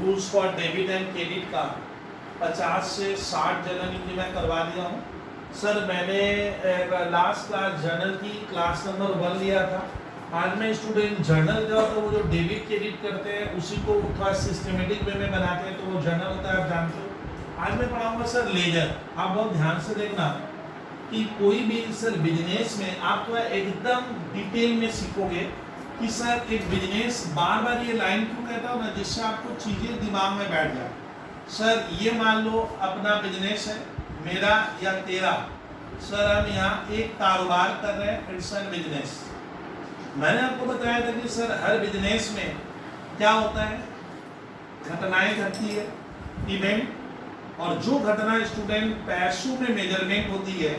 Rules for debit and credit का 50 से 60 journal की मैं करवा दिया हूँ। सर मैंने लास्ट क्लास जर्नल की क्लास नंबर 1 लिया था। आज मैं स्टूडेंट जर्नल जो होता है वो जो डेबिट क्रेडिट करते हैं उसी को थोड़ा सिस्टमेटिक वे में बनाते हैं, तो वो जर्नल होता है, आप जानते हो। आज मैं पढ़ाऊंगा सर लेजर। आप बहुत ध्यान से देखना कि कोई भी सर बिजनेस में आप तो एकदम डिटेल में सीखोगे कि सर एक बिजनेस बार बार ये लाइन क्यों कहता हूँ ना, जिससे आपको चीजें दिमाग में बैठ जाए। सर ये मान लो अपना बिजनेस है, मेरा या तेरा। सर हम यहाँ एक कारोबार कर रहे हैं, इट्स एन बिजनेस। मैंने आपको बताया था कि सर हर बिजनेस में क्या होता है, घटनाएं घटती है, इवेंट, और जो घटना स्टूडेंट पैसों में मेजरमेंट होती है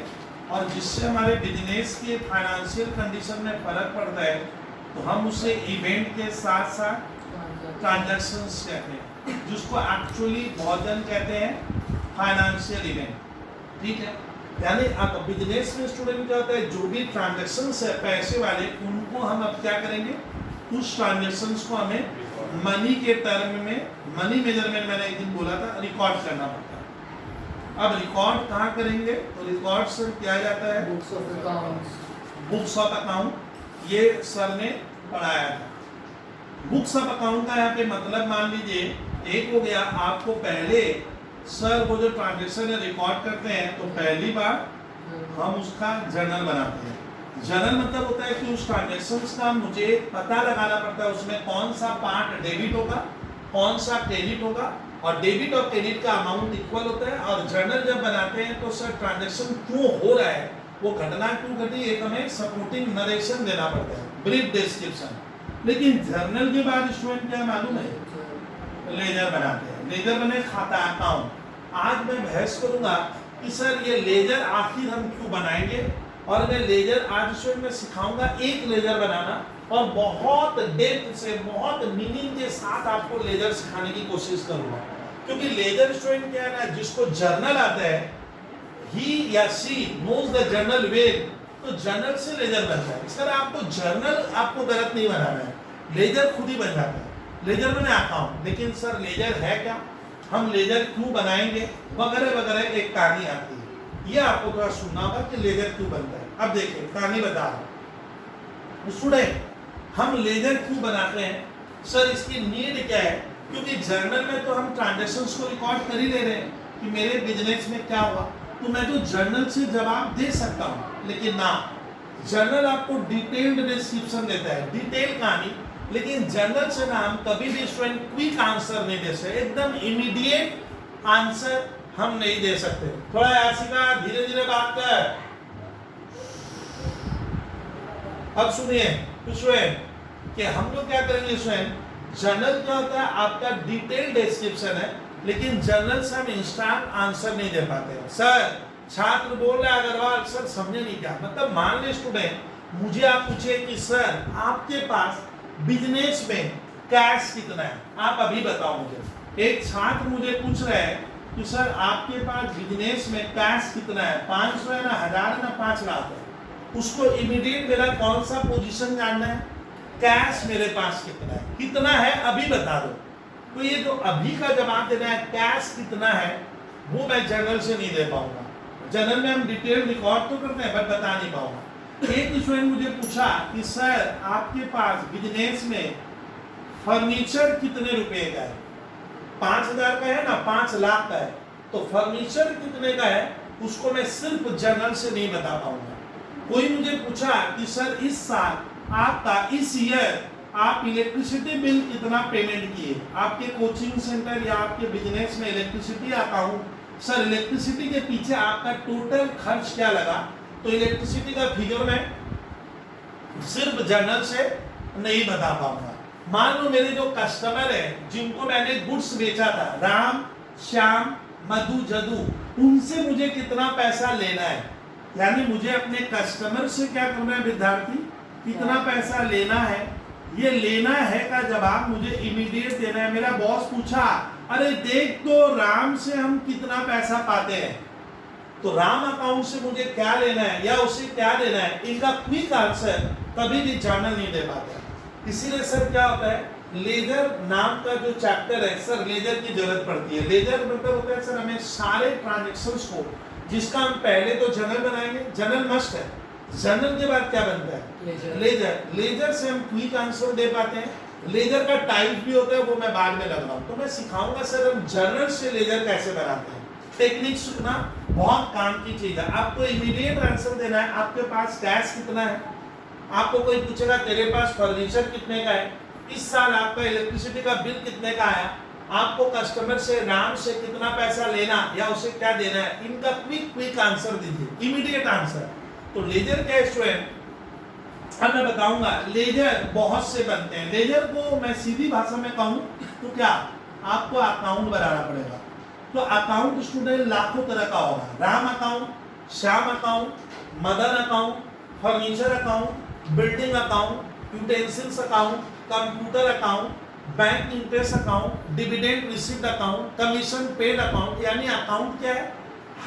और जिससे हमारे बिजनेस के फाइनेंशियल कंडीशन में फर्क पड़ता है, तो हम उसे इवेंट के साथ साथ ट्रांजैक्शंस कहते हैं, जिसको एक्चुअली बहुत जन कहते हैं फाइनेंशियल इवेंट। ठीक है, यानी अब बिजनेस में स्टूडेंट क्या होता है, जो भी ट्रांजैक्शंस है पैसे वाले, उनको हम अब क्या करेंगे, उस ट्रांजैक्शंस को हमें मनी के टर्म में, मनी मेजरमेंट मैंने एक दिन बोला था, रिकॉर्ड करना पड़ता है। अब रिकॉर्ड कहाँ करेंगे, तो रिकॉर्ड सर किया जाता है books of accounts. Books of account, ये सर ने पढ़ाया था। बुक्स ऑफ अकाउंट का यहाँ पे मतलब मान लीजिए एक हो गया, आपको पहले सर वो जो ट्रांजैक्शन रिकॉर्ड करते हैं तो पहली बार हम उसका जर्नल बनाते हैं। जर्नल मतलब होता है कि उस ट्रांजैक्शंस का मुझे पता लगाना पड़ता है उसमें कौन सा पार्ट डेबिट होगा, कौन सा क्रेडिट होगा, और डेबिट और क्रेडिट का अमाउंट इक्वल होता है। और जर्नल जब बनाते हैं तो सर ट्रांजैक्शन क्यों हो रहा है, वो घटना क्यों घटी, एक हमें सपोर्टिंग नरेशन देना पड़ता है, ब्रीफ डिस्क्रिप्शन। लेकिन जर्नल के बाद स्टूडेंट क्या मालूम है, लेजर बनाते हैं। लेजर बने खाता अकाउंट। आज मैं बहस करूंगा कि सर ये लेजर आखिर हम क्यों बनाएंगे, और मैं लेजर आज स्टूडेंट में सिखाऊंगा एक लेजर बनाना, और बहुत डेप्थ से, बहुत मीनिंग के साथ आपको लेजर सिखाने की कोशिश करूंगा। क्योंकि लेजर स्टूडेंट क्या है ना, जिसको जर्नल आता है, ही या she knows the journal well, तो जर्नल से लेजर बनता है। सर आपको जर्नल आपको गलत नहीं बनाना है, लेजर खुद ही बन जाता है। लेजर बने अकाउंट, लेकिन सर लेजर है क्या, हम लेजर क्यों बनाएंगे, वगैरह वगैरह एक कहानी आती है। ये आपको थोड़ा सुनना होगा कि लेजर क्यों बनता है। अब देखिए कहानी बता रहा हूं स्टूडेंट, हम लेजर क्यों बनाते हैं, सर इसकी नीड क्या है। क्योंकि जर्नल में तो हम ट्रांजैक्शंस को रिकॉर्ड कर ही ले रहे हैं कि मेरे बिजनेस में क्या हुआ, तो मैं तो जर्नल से जवाब दे सकता हूं। लेकिन ना, जर्नल आपको डिटेल्ड डिस्क्रिप्शन देता है, डिटेल कहानी। लेकिन जर्नल से ना हम कभी भी स्टूडेंट क्विक आंसर नहीं दे सकते, एकदम इमीडिएट आंसर हम नहीं दे सकते। थोड़ा यासिका धीरे धीरे बात कर। अब सुनिए स्टूडेंट कि हम लोग क्या करेंगे स्टूडेंट, जर्नल क्या होता है, आपका डिटेल डिस्क्रिप्शन है, लेकिन जर्नल से हम इंस्टेंट आंसर नहीं दे पाते हैं। सर छात्र बोल रहे अग्रवाल, सर समझे नहीं क्या मतलब। मान ले स्टूडेंट मुझे आप पूछे कि सर आपके पास बिजनेस में कैश कितना है, आप अभी बताओ मुझे। एक छात्र मुझे पूछ रहे हैं कि सर आपके पास बिजनेस में कैश कितना है, 500 है ना, 1000 है ना, 5 लाख है। उसको इमीडिएट मेरा कौन सा पोजीशन जानना है, कैश मेरे पास कितना है अभी बता दो। तो ये जो अभी का जवाब देना है कैश कितना है, वो मैं जर्नल से नहीं दे पाऊंगा। जर्नल में हम डिटेल रिकॉर्ड तो करते हैं बट बता नहीं पाऊंगा। एक स्टूडेंट मुझे पूछा कि सर आपके पास बिजनेस में फर्नीचर कितने रुपए का है, 5000 का है ना, 5 लाख का है, तो फर्नीचर कितने का है उसको मैं सिर्फ जर्नल से नहीं बता पाऊंगा। कोई मुझे पूछा कि सर इस साल आपका, इस ईयर आप इलेक्ट्रिसिटी बिल कितना पेमेंट किए, आपके कोचिंग सेंटर या आपके बिजनेस में इलेक्ट्रिसिटी अकाउंट, सर इलेक्ट्रिसिटी के पीछे आपका टोटल खर्च क्या लगा, तो इलेक्ट्रिसिटी का फिगर मैं सिर्फ जर्नल से नहीं बता पाऊंगा। मान लो मेरे जो कस्टमर है जिनको मैंने गुड्स बेचा था, राम श्याम मधु जदू, उनसे मुझे कितना पैसा लेना है, यानी मुझे अपने कस्टमर से क्या करना है विद्यार्थी, कितना पैसा लेना है। ये लेना है का जवाब मुझे इमीडिएट देना है। मेरा बॉस पूछा अरे देख तो राम से हम कितना पैसा पाते हैं, तो राम अकाउंट से मुझे क्या लेना है या उसे क्या देना है, इनका क्विक आंसर कभी भी जर्नल नहीं दे पाता। इसीलिए सर क्या होता है लेजर नाम का जो चैप्टर है सर, लेजर की जरूरत पड़ती है। लेजर मतलब होता है सर हमें सारे ट्रांजेक्शन्स को, जिसका हम पहले तो जर्नल बनाएंगे, जर्नल मस्ट है। जर्नल के बाद क्या बनता है? लेजर। लेजर से हम क्विक आंसर दे पाते हैं। लेजर का टाइप भी होता है, वो मैं बाद में लग रहा हूँ। तो मैं सिखाऊंगा सर हम जर्नल से लेजर कैसे बनाते हैं। टेक्निक सीखना बहुत काम की चीज है। आपको इमीडिएट आंसर देना है। आपके पास कैश कितना है, आपको कोई पूछेगा तेरे पास फर्नीचर कितने का है, इस साल आपका इलेक्ट्रिसिटी का बिल कितने का आया, आपको कस्टमर से राम से कितना पैसा लेना या उसे क्या देना है, इनका क्विक आंसर दीजिए, इमीडिएट आंसर। तो लेजर क्या है स्टूडेंट, अब मैं बताऊंगा। लेजर बहुत से बनते हैं। लेजर को मैं सीधी भाषा में कहूं तो क्या, आपको अकाउंट बनाना पड़ेगा। तो अकाउंट स्टूडेंट लाखों तरह का होगा। Ram account, Shyam account, Madan account, furniture account, building account, utensils account, computer account, bank interest account, dividend received account, commission paid account, यानी अकाउंट क्या है,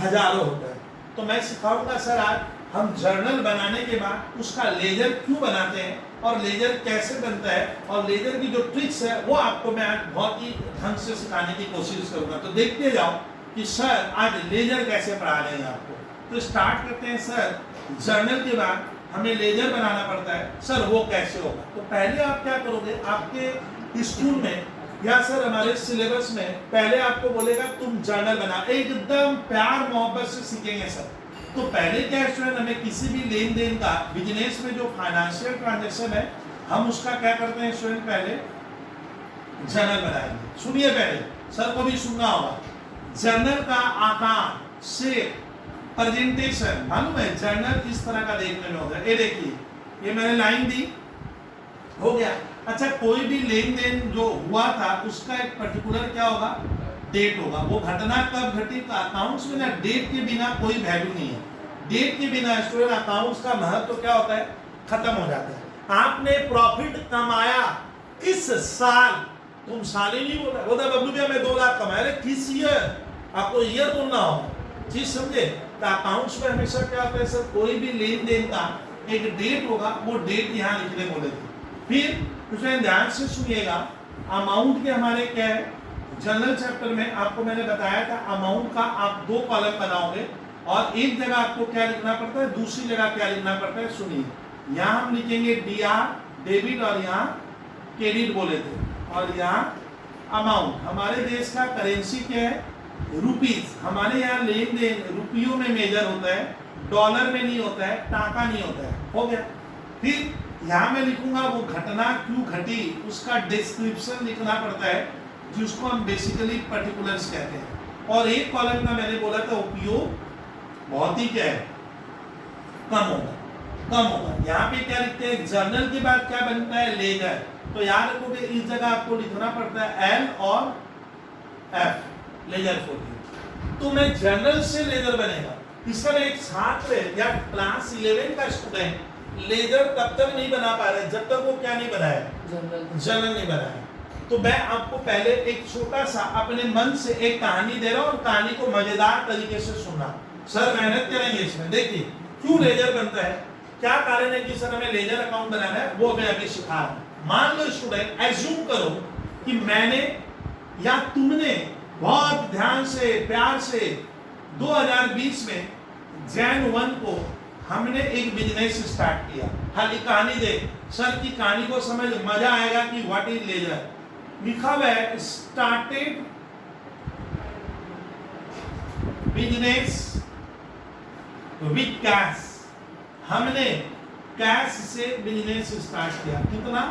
हजारों होता है। तो मैं सिखाऊंगा सर आज हम जर्नल बनाने के बाद उसका लेजर क्यों बनाते हैं और लेजर कैसे बनता है, और लेजर की जो ट्रिक्स है वो आपको मैं आज बहुत ही ढंग से सिखाने की कोशिश करूंगा। तो देखते जाओ कि सर आज लेजर कैसे पढ़ा रहे हैं आपको। तो स्टार्ट करते हैं सर। जर्नल के बाद हमें लेजर बनाना पड़ता है, सर वो कैसे होगा। तो पहले आप क्या करोगे, आपके स्कूल में या सर हमारे सिलेबस में पहले आपको बोलेगा तुम जर्नल बना, एकदम प्यार मोहब्बत से सीखेंगे सर। तो पहले क्या स्टूडेंट, हमें किसी भी लेन देन का, बिजनेस में जो फाइनेंशियल ट्रांजैक्शन है, हम उसका क्या करते हैं स्टूडेंट, पहले जर्नल बनाएंगे। सुनिए पहले, सर को भी सुनना होगा। जर्नल का आकार, शेप, प्रेजेंटेशन, मालूम है जर्नल इस तरह का देखने में होता है। ये देखिए, ये मैंने लाइन दी, हो गया। अच्छा, कोई भी लेन देन जो हुआ था उसका एक पर्टिकुलर क्या होगा, डेट होगा। वो घटना कब घटी, अकाउंट्स में ना डेट के बिना कोई वैल्यू नहीं है। डेट के बिना स्टूडेंट अकाउंट्स का महत्व क्या होता है, खत्म हो जाता है। आपने प्रॉफिट कमाया किस साल, तुम साल ही नहीं बोला, बोला बबलू भैया मैं 2 लाख कमाया, अरे किस ईयर, आपको ईयर बोलना होगा, चीज समझे। तो अकाउंट्स में हमेशा क्या होता है सर, कोई भी लेन देन का एक डेट होगा, वो डेट यहाँ लिखने बोले थे। फिर उसमें ध्यान से सुनिएगा, अमाउंट के हमारे क्या है, जनरल चैप्टर में आपको मैंने बताया था अमाउंट का आप 2 कॉलम बनाओगे और एक जगह आपको क्या लिखना पड़ता है, दूसरी जगह क्या लिखना पड़ता है। सुनिए, यहाँ हम लिखेंगे डीआर डेबिट और यहाँ क्रेडिट बोले थे, और यहाँ अमाउंट। हमारे देश का करेंसी क्या है, रुपीज। हमारे यहाँ लेन देन रुपयों में मेजर होता है, डॉलर में नहीं होता है, टाका नहीं होता है। हो गया। फिर यहाँ मैं लिखूंगा वो घटना क्यों घटी, उसका डिस्क्रिप्शन लिखना पड़ता है, जिसको हम बेसिकली पर्टिकुलर्स कहते हैं। और एक कॉलम का मैंने बोला था उपयोग बहुत ही क्या है, कम होगा। यहाँ पे क्या लिखते हैं, जर्नल के बाद क्या बनता है, लेजर। तो याद रखोगे इस जगह आपको लिखना पड़ता है एल और एफ, लेजर 14। तो मैं जर्नल से लेजर बनेगा। इस तरह एक छात्र या क्लास 11 का स्टूडेंट लेजर तब तक नहीं बना पा रहा है जब तक वो क्या नहीं बनाया, जर्नल नहीं बनाया। तो मैं आपको पहले एक छोटा सा अपने मन से एक कहानी दे रहा हूँ, और कहानी को मजेदार तरीके से सुनना। सर मेहनत करेंगे इसमें। देखिए क्यों लेजर बनता है, क्या कारण है कि सर हमें लेजर अकाउंट बनाना है, वो मैं अभी सिखा रहा हूँ। मान लो स्टूडेंट, एज्यूम करो कि मैंने या तुमने बहुत ध्यान से प्यार से 2020 में जैन 1 को हमने एक बिजनेस स्टार्ट किया। खाली कहानी दे, सर की कहानी को समझ मजा आएगा कि व्हाट इज लेजर। लिखा हुआ है स्टार्टेड बिजनेस विद कैश। हमने कैश से बिजनेस स्टार्ट किया। कितना,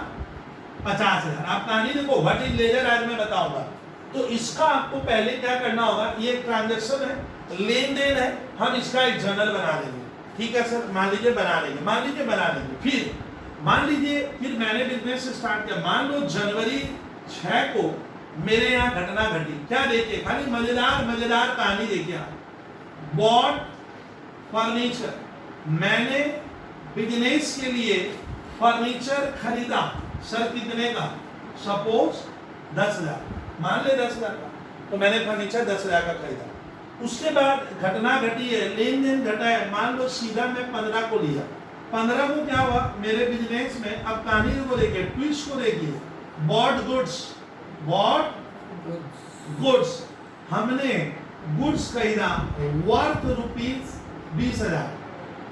50,000। आप कहानी देखो, व्हाट इज लेजर आज मैं बताऊंगा। तो इसका आपको पहले क्या करना होगा, ये ट्रांजैक्शन है, लेन देन है, हम इसका एक जर्नल बना लेंगे। ठीक है सर, मान लीजिए बना लेंगे। फिर मान लीजिए फिर मैंने बिजनेस स्टार्ट किया। मान लो जनवरी 6 को मेरे यहाँ घटना घटी। क्या देखिए, खाली मजेदार कहानी देखिए। बॉट फर्नीचर, मैंने बिजनेस के लिए फर्नीचर खरीदा। सर कितने का, सपोज 10,000, मान ले 10,000 का। तो मैंने फर्नीचर 10,000 का खरीदा। उसके बाद घटना घटी है, लेन देन घटा है। मान लो सीधा मैं 15 को लिया। 15 को क्या हुआ मेरे बिजनेस में, अब कहानी को देखिए, ट्विस्ट को देखिए। बॉट गुड्स, बॉट गुड्स, हमने गुड्स खरीदा वर्थ ₹20,000।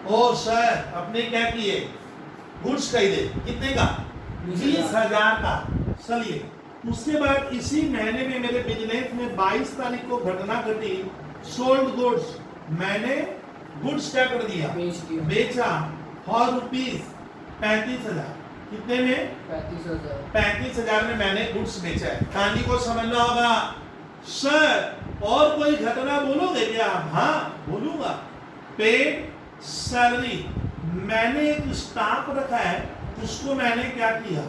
ओ सर आपने क्या किए, गुड्स खरीदे कितने का, 20,000 का। चलिए उसके बाद इसी महीने में मेरे बिजनेस में 22 तारीख को घटना घटी, सोल्ड गुड्स, मैंने गुड्स क्या कर दिया, बेचा फॉर ₹35,000। कितने में, 35,000 में मैंने गुड्स बेचा है। कहानी को समझना होगा। सर और कोई घटना बोलोगे क्या, हाँ बोलूंगा। पेड सैलरी, मैंने एक स्टाफ रखा है उसको मैंने क्या किया,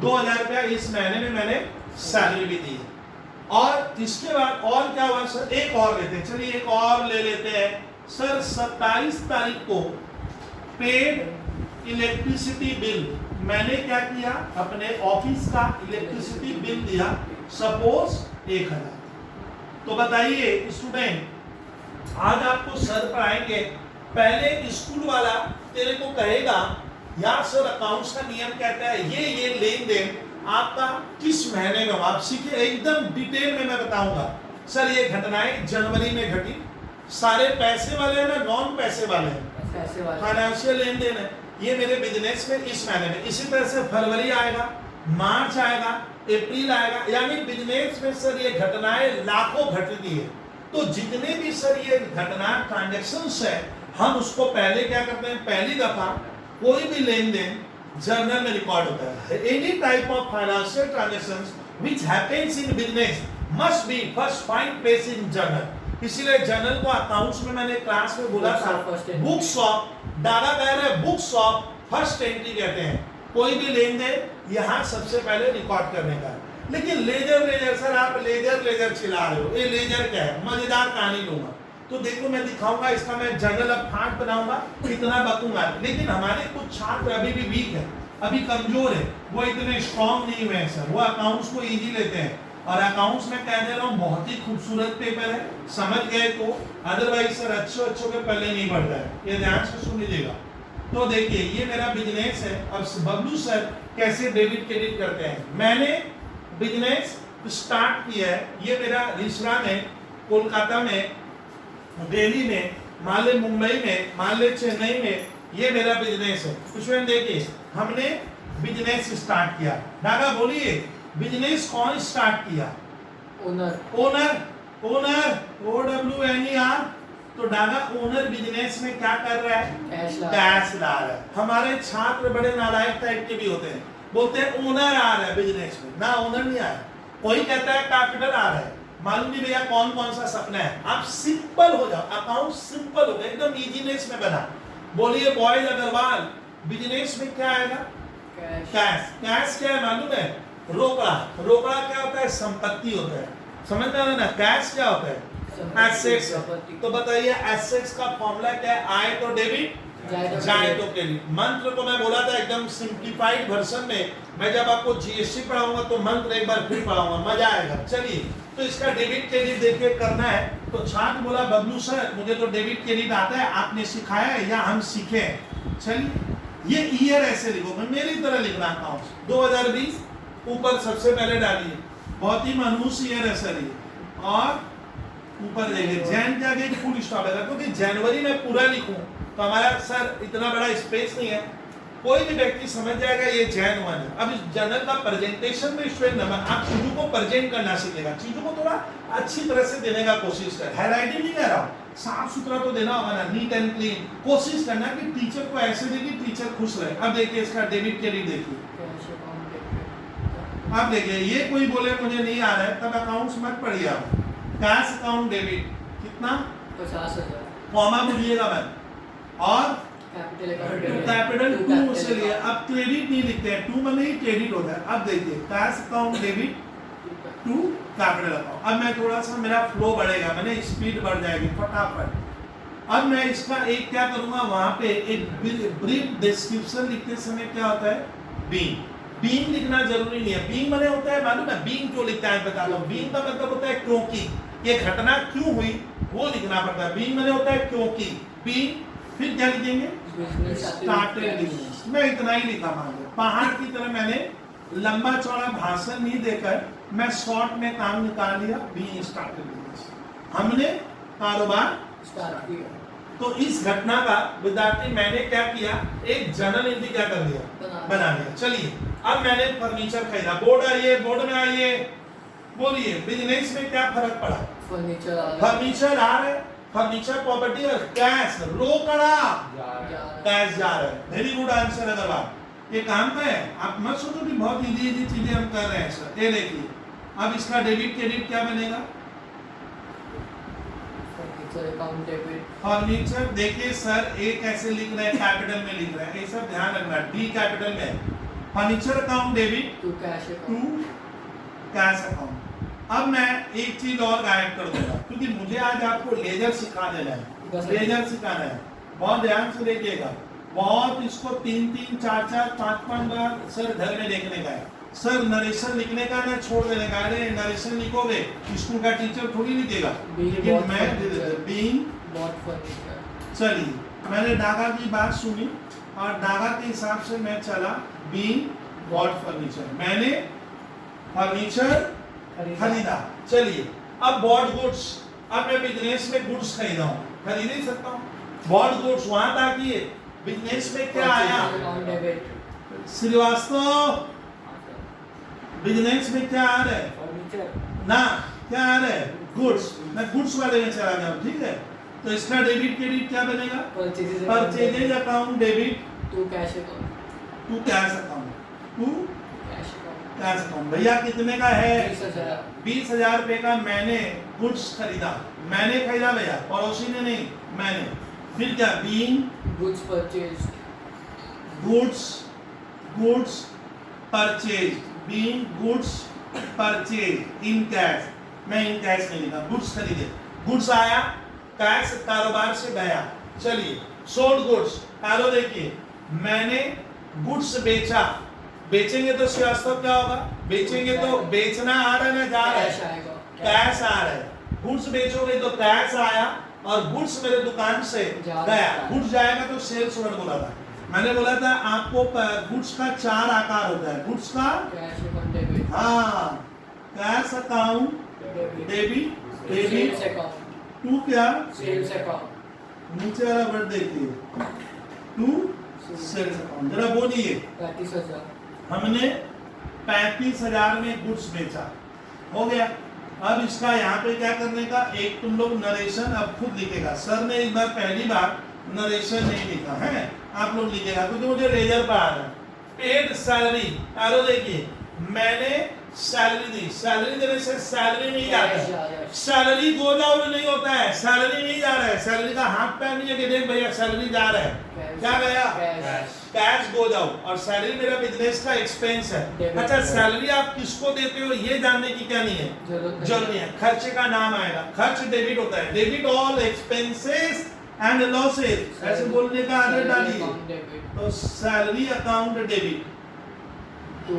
2,000 रुपया इस महीने में मैंने सैलरी भी दी। और इसके बाद और क्या हुआ सर, एक और लेते हैं, चलिए एक और ले लेते हैं सर। 27 तारीख को पेड इलेक्ट्रिसिटी बिल, मैंने क्या किया, अपने ऑफिस का इलेक्ट्रिसिटी बिल दिया सपोज 1,000। तो बताइए स्टूडेंट, आज आपको सर पढ़ाएंगे, पहले स्कूल वाला तेरे को कहेगा यार सर अकाउंट्स का नियम कहता है ये लेन देन आपका किस महीने में, आप सीखे एकदम डिटेल में मैं बताऊंगा। सर ये घटनाएं जनवरी में घटी, सारे पैसे वाले हैं ना नॉन पैसे वाले हैं, फाइनेंशियल लेन देन है, ये मेरे बिजनेस में इस महीने में। इसी तरह से फरवरी आएगा, मार्च आएगा, अप्रैल आएगा, यानी बिजनेस में सर ये घटनाएं लाखों घटती है। तो जितने भी सर ये घटना ट्रांजैक्शंस है, हम उसको पहले क्या करते हैं, पहली दफा कोई भी लेन देन जर्नल में रिकॉर्ड होता है। Any type of financial transactions which happens in business must be first find place in journal. इसीलिए जर्नल को अकाउंट्स में मैंने क्लास में बोला था, बुक्स ऑफ, दादा कह रहे हैं बुक्स ऑफ फर्स्ट एंट्री कहते हैं। कोई भी लेन देन यहाँ सबसे पहले रिकॉर्ड करने का। लेकिन लेजर सर आप लेजर चिल्ला रहे हो, ये लेजर क्या है, मजेदार कहानी लूंगा तो देखो मैं दिखाऊंगा इसका, मैं जर्नल अब फाट बनाऊंगा, इतना बकूंगा। लेकिन हमारे कुछ छात्र अभी भी वीक है, अभी कमजोर है, वो इतने स्ट्रॉन्ग नहीं हुए हैं सर, वो अकाउंट्स को इजी लेते हैं। और अकाउंट्स में कह दे रहा हूँ बहुत ही खूबसूरत पेपर है, समझ गए तो, अदरवाइज सर अच्छों के पल्ले नहीं बढ़ता है, ये ध्यान से सुन लीजिएगा। तो देखिए ये मेरा बिजनेस है। अब बबलू सर कैसे डेबिट क्रेडिट करते हैं, मैंने बिजनेस स्टार्ट किया है, ये मेरा रिश्रा में, कोलकाता में, दिल्ली में, मान ले मुंबई में, मान ले चेन्नई में, ये मेरा बिजनेस है। उसमें देखिए हमने बिजनेस स्टार्ट किया, दादा बोलिए बिजनेस कौन स्टार्ट किया, ओनर OWNER। तो दादा ओनर बिजनेस में क्या कर रहा है, कैश ला रहा है। हमारे छात्र बड़े नालायक टाइप के भी होते हैं, बोलते हैं ओनर आ रहा है बिजनेस में, ना ओनर नहीं आया। कोई कहता है कैपिटल आ रहा है, मालूम नहीं भैया कौन कौन सा सपना है। आप सिंपल हो जाओ, अकाउंट सिंपल हो गया, एकदम इजीनेस में बना। बोलिए बॉयज अग्रवाल, बिजनेस में क्या आएगा, कैश। कैश क्या है मालूम है, रोकड़ा क्या होता है, संपत्ति होता है, समझ में ना। कैश क्या होता है, एसेट्स। तो बताइए एसेट्स का फॉर्मूला क्या है, आए तो डेबिट जाए तो क्रेडिट। मंत्र को मैं बोला था एकदम सिंप्लीफाइड वर्जन में, मैं जब आपको जीएसटी पढ़ाऊंगा तो मंत्र एक बार फिर पढ़ाऊंगा, मजा आएगा। चलिए तो इसका डेबिट क्रेडिट देखिए करना है। तो छात्र बोला बबलू सर मुझे तो डेबिट क्रेडिट आता है, आपने सिखाया है या हम सीखे हैं। चलिए ये ईयर ऐसे लिखो, मेरी तरह लिखना अकाउंट्स 2020 ऊपर सबसे पहले डालिए, बहुत ही मनहूस ईयर है सर ये। और ऊपर देखिए जैन क्या गई फुल स्टॉप है, क्योंकि जनवरी में पूरा लिखूं तो हमारा सर इतना बड़ा स्पेस नहीं है, कोई भी व्यक्ति समझ जाएगा ये जैन 1 है। अब इस जर्नल का प्रेजेंटेशन में स्टूडेंट नंबर, आप चीजों को प्रेजेंट करना सीखेगा, चीजों को थोड़ा अच्छी तरह से देने का कोशिश कर। हाईलाइटिंग नहीं कह रहा हूँ, साफ सुथरा तो देना होगा ना, नीट एंड क्लीन। कोशिश करना कि टीचर को ऐसे दे कि टीचर खुश रहे। अब देखिए इसका डेबिट क्रेडिट देखिए, अब देखिए ये कोई बोले मुझे नहीं आ रहा है तब अकाउंट्स मत पढ़िए आप। कैश अकाउंट डेबिट कितना, 50,000, कॉमा बोलिएगा मैम, और कैपिटल 2 से लिए। अब क्रेडिट नहीं लिखते हैं, 2 में नहीं क्रेडिट होता है। अब देखिए cash account debit to capital account. अब मैं थोड़ा सा मेरा फ्लो बढ़ेगा, मैंने स्पीड बढ़ जाएगी फटाफट। अब मैं इसका एक क्या करूंगा, वहां पे एक ब्रीफ डिस्क्रिप्शन लिखते समय क्या होता है, बीइंग लिखना जरूरी नहीं है। बीइंग माने होता है मालूम है, बीइंग क्यों लिखता है बता दो। बीइंग का मतलब होता है क्योंकि, ये घटना क्यों हुई वो लिखना पड़ता है। बीइंग माने होता है क्योंकि, बीइंग फिर क्या लिखेंगे, स्टार्टेड बिजनेस। मैं इतना ही लिखा मान लो, पहाड़ की तरह मैंने लंबा चौड़ा भाषण नहीं देकर मैं शॉर्ट में काम निकाल लिया, बी स्टार्टेड बिजनेस, हमने कारोबार स्टार्ट किया। तो इस घटना का विद्यार्थी मैंने क्या किया, एक जर्नल एंट्री क्या कर दिया, बना लिया। चलिए अब मैंने फर्नीचर खरीदा, बोर्ड आइए, बोर्ड में आइए, बोलिए बिजनेस में क्या फर्क पड़ा। फर्नीचर आ रहा है, फर्नीचर प्रॉपर्टी और कैश रोकड़ा, कैश जा रहा है। Very good answer Agarwal. ये काम पे है, आप मत सोचो कि बहुत इजी चीजें हम कर रहे हैं सर। ये देखिए अब इसका डेबिट क्रेडिट क्या बनेगा, फर्नीचर। देखिए सर ए कैसे लिख रहे हैं, कैपिटल में लिख रहे हैं, ये सब ध्यान रखना, डी कैपिटल में। Furniture account debit to cash account. अब मैं एक चीज और गाइड कर दूंगा, क्योंकि मुझे आज आपको लेजर सिखा देना है, लेजर सिखाना है, बहुत ध्यान से देखिएगा। बहुत इसको 3-3, 4-4, 5-5 बार सर घर में देखने का है। सर नरेशन लिखने का ना छोड़ देने का, अरे नरेशन लिखोगे स्कूल का टीचर थोड़ी लिखेगा, लेकिन मैं बीइंग बॉट फर्नीचर। चलिए मैंने डागा की बात सुनी और डागा के हिसाब से मैं चला, बीइंग बॉट फर्नीचर, मैंने फर्नीचर खरीदा। चलिए अब बॉट गुड्स, अब मैं बिजनेस में गुड्स खरीदा हूँ, खरीद ही सकता हूँ। बॉट गुड्स वहां ताकि बिजनेस में क्या आया, श्रीवास्तव बिजनेस में क्या आ रहा है, ना क्या आ रहा है, गुड्स। मैं गुड्स वाले में चला गया, ठीक है। तो इसका डेबिट क्रेडिट क्या बनेगा, purchases account debit to cash account, to cash account, to cash account. भैया कितने का है, 20,000 रुपए का मैंने गुड्स खरीदा, मैंने खरीदा भैया, पड़ोसी ने नहीं, मैंने। फिर क्या, being goods purchase, goods purchase, being goods purchase in cash, मैं इन कैश नहीं लिखा, गुड्स खरीदे, गुड्स आया, कैश कारोबार से गया। चलिए सोल्ड गुड्स, हेलो देखिए मैंने गुड्स बेचा, बेचेंगे तो श्रीवास्तव क्या होगा, बेचेंगे तो बेचना आ रहा है ना जा रहा है, कैश आ रहा है। गुड्स बेचोगे तो कैश आया और गुड्स मेरे दुकान से गया, गुड्स जाएगा तो सेल्स वर्ड बोला था। मैंने बोला था आपको गुड्स का 4 आकार होता है, गुड्स का हाँ, कैश अकाउंट डेबिट, टू क्या सेल्स अकाउंट, नीचे वाला वर्ड देखिए टू सेल्स अकाउंट। जरा बोलिए 35,000, हमने 35,000 में गुड्स बेचा, हो गया। अब इसका यहाँ पे क्या करने का, एक तुम लोग नरेशन अब खुद लिखेगा। सर ने एक बार पहली बार नरेशन नहीं लिखा है, आप लोग लिखेगा क्योंकि मुझे लेजर पर आ रहा है। पेड सैलरी, आरो देखिए मैंने सैलरी दी, सैलरी देने से सैलरी नहीं जाता है, सैलरी गोज आउट नहीं होता है, सैलरी नहीं जा रहा है, सैलरी का हाथ पैर नहीं है कि देख भैया सैलरी जा रहा है, क्या गया कैश गोज आउट। और सैलरी मेरा बिजनेस का एक्सपेंस है। अच्छा सैलरी आप किसको देते हो ये जानने की क्या नहीं है, जरूरत नहीं है, खर्चे का नाम आएगा, खर्च डेबिट होता है, debit all expenses and losses, ऐसे बोलने का आदत डालिए। तो सैलरी अकाउंट डेबिट,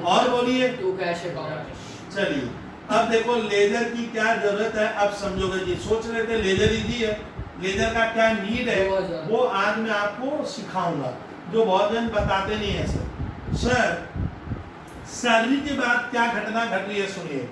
और बोलिए टू कैश अकाउंट। चलिए अब देखो लेजर की क्या जरूरत है, अब समझोगे जी। सोच रहे थे लेजर इजी है, लेजर का क्या नीड है वो आज मैं आपको सिखाऊंगा, जो बहुत जन बताते नहीं है सर। सैलरी के बाद क्या घटना घट रही है सुनिए,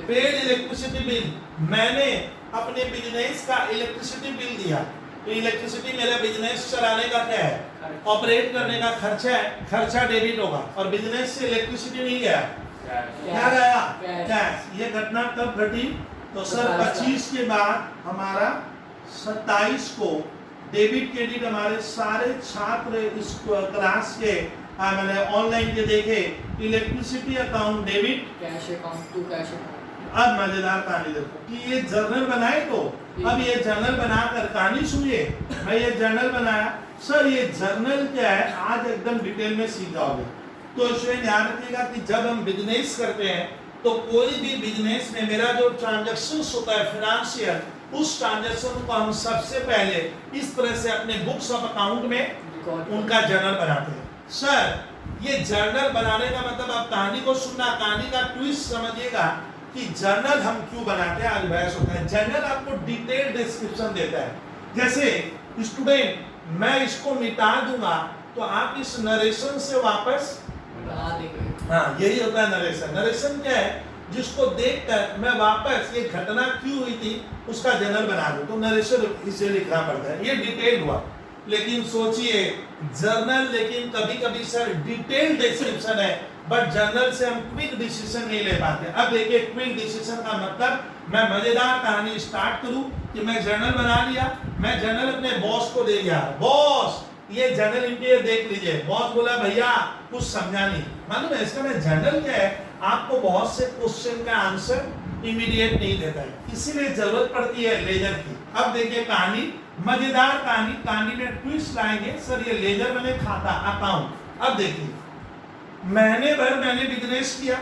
पेड इलेक्ट्रिसिटी बिल, मैंने अपने बिजनेस का इलेक्ट्रिसिटी बिल दिया, तो इलेक्ट्रिसिटी मेरा बिजनेस चलाने का क्या है, ऑपरेट करने का खर्चा है, खर्चा डेबिट होगा, और बिजनेस से इलेक्ट्रिसिटी नहीं गया, क्या गया कैश। ये घटना कब घटी, तो सर 25 के बाद हमारा 27 को डेबिट क्रेडिट हमारे सारे छात्र इस क्लास के मैंने ऑनलाइन के देखे, electricity account debit cash account to cash account. अब मजेदार कहानी देखो कि ये जर्नल बनाए, तो अब ये जर्नल बनाकर कहानी सुनिए। मैं ये जर्नल बनाया, सर ये जर्नल क्या है आज एकदम डिटेल में सीख जाओगे। तो इसमें ध्यान रखिएगा कि जब हम बिजनेस करते हैं तो कोई भी बिजनेस में मेरा जो ट्रांजैक्शन होता है फाइनेंशियल, उस ट्रांजैक्शन को हम सबसे पहले इस तरह से अपने बुक्स ऑफ अकाउंट में उनका जर्नल बनाते हैं। सर ये जर्नल बनाने का मतलब आप कहानी को सुनना, कहानी का ट्विस्ट समझिएगा कि जर्नल हम क्यों बनाते हैं, आज बहस होता है। जर्नल आपको डिटेल डिस्क्रिप्शन देता है, जैसे स्टूडेंट मैं इसको मिटा दूंगा तो आप इस नरेशन से वापस हाँ, यही होता है नरेशन। नरेशन क्या है? जिसको देखकर मैं वापस ये घटना क्यों हुई थी उसका जर्नल बना दूं, तो नरेशन इसे लिखना पड़ता है। ये डिटेल हुआ। लेकिन सोचिए जर्नल, लेकिन कभी कभी सर डिटेल डिस्क्रिप्शन है, बट जर्नल से हम क्विक डिसीजन नहीं ले पाते। अब देखिए क्विक डिसीजन का मतलब, मैं मजेदार कहानी स्टार्ट करूं कि मैं जर्नल बना लिया, मैं जर्नल अपने बॉस को दे दिया, बॉस ये जर्नल इंटीरियर देख लीजिए। बॉस बोला भैया कुछ समझा नहीं। मालूम है इसका मैं जर्नल क्या है, आपको बहुत से क्वेश्चन का आंसर इमीडिएट नहीं देता है, इसीलिए जरूरत पड़ती है लेजर की। अब देखिए कहानी, मजेदार कहानी, कहानी में ट्विस्ट लाएंगे। सर ये लेजर मैंने खाता अकाउंट। अब देखिए महीने भर मैंने बिजनेस किया,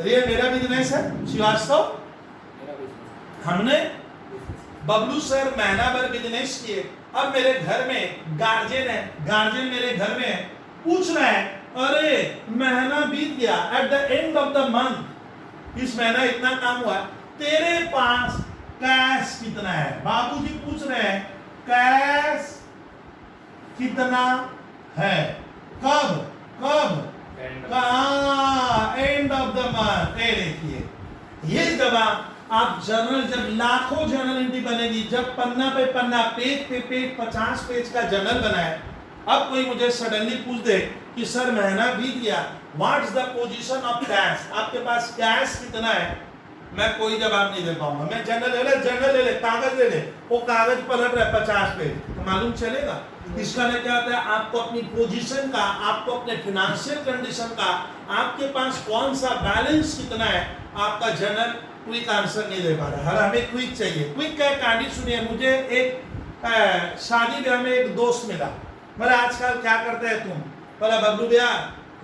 ये मेरा बिजनेस है श्रीवास्तव, हमने बबलू सर महीना भर बिजनेस किए। अब मेरे घर में गार्जियन है, गार्जियन मेरे घर में है, पूछ रहा है अरे महीना बीत गया, at the end of the month इस महीना इतना काम हुआ, तेरे पास कैश कितना है? बाबूजी पूछ रहे हैं कैश कितना है, कब कब एंड ऑफ द मंथ। ये देखिए ये जवाब आप जर्नल, जब लाखों जर्नल एंट्री बनेगी, जब पन्ना पे पन्ना, पेज पे पेज, 50 पेज का जर्नल बनाए। अब कोई मुझे सडनली पूछ दे कि सर महीना बीत गया, what is the position of cash, आपके पास कैश कितना है, मैं कोई जवाब नहीं दे पाऊंगा। मैं जर्नल ले ले, कागज ले ले, वो कागज पलट रहा है 50 पेज, तो मालूम चलेगा? इसका ने क्या होता है, आपको अपनी पोजीशन का, आपको अपने फाइनेंशियल कंडीशन का, आपके पास कौन सा बैलेंस कितना है, आपका जर्नल क्विक आंसर नहीं दे पा रहा। हर हमें क्विक चाहिए। क्विक का कहानी सुनिए। मुझे एक शादी ब्याह में एक दोस्त मिला, बोला आजकल क्या करते हैं तुम? बोला बबलू भैया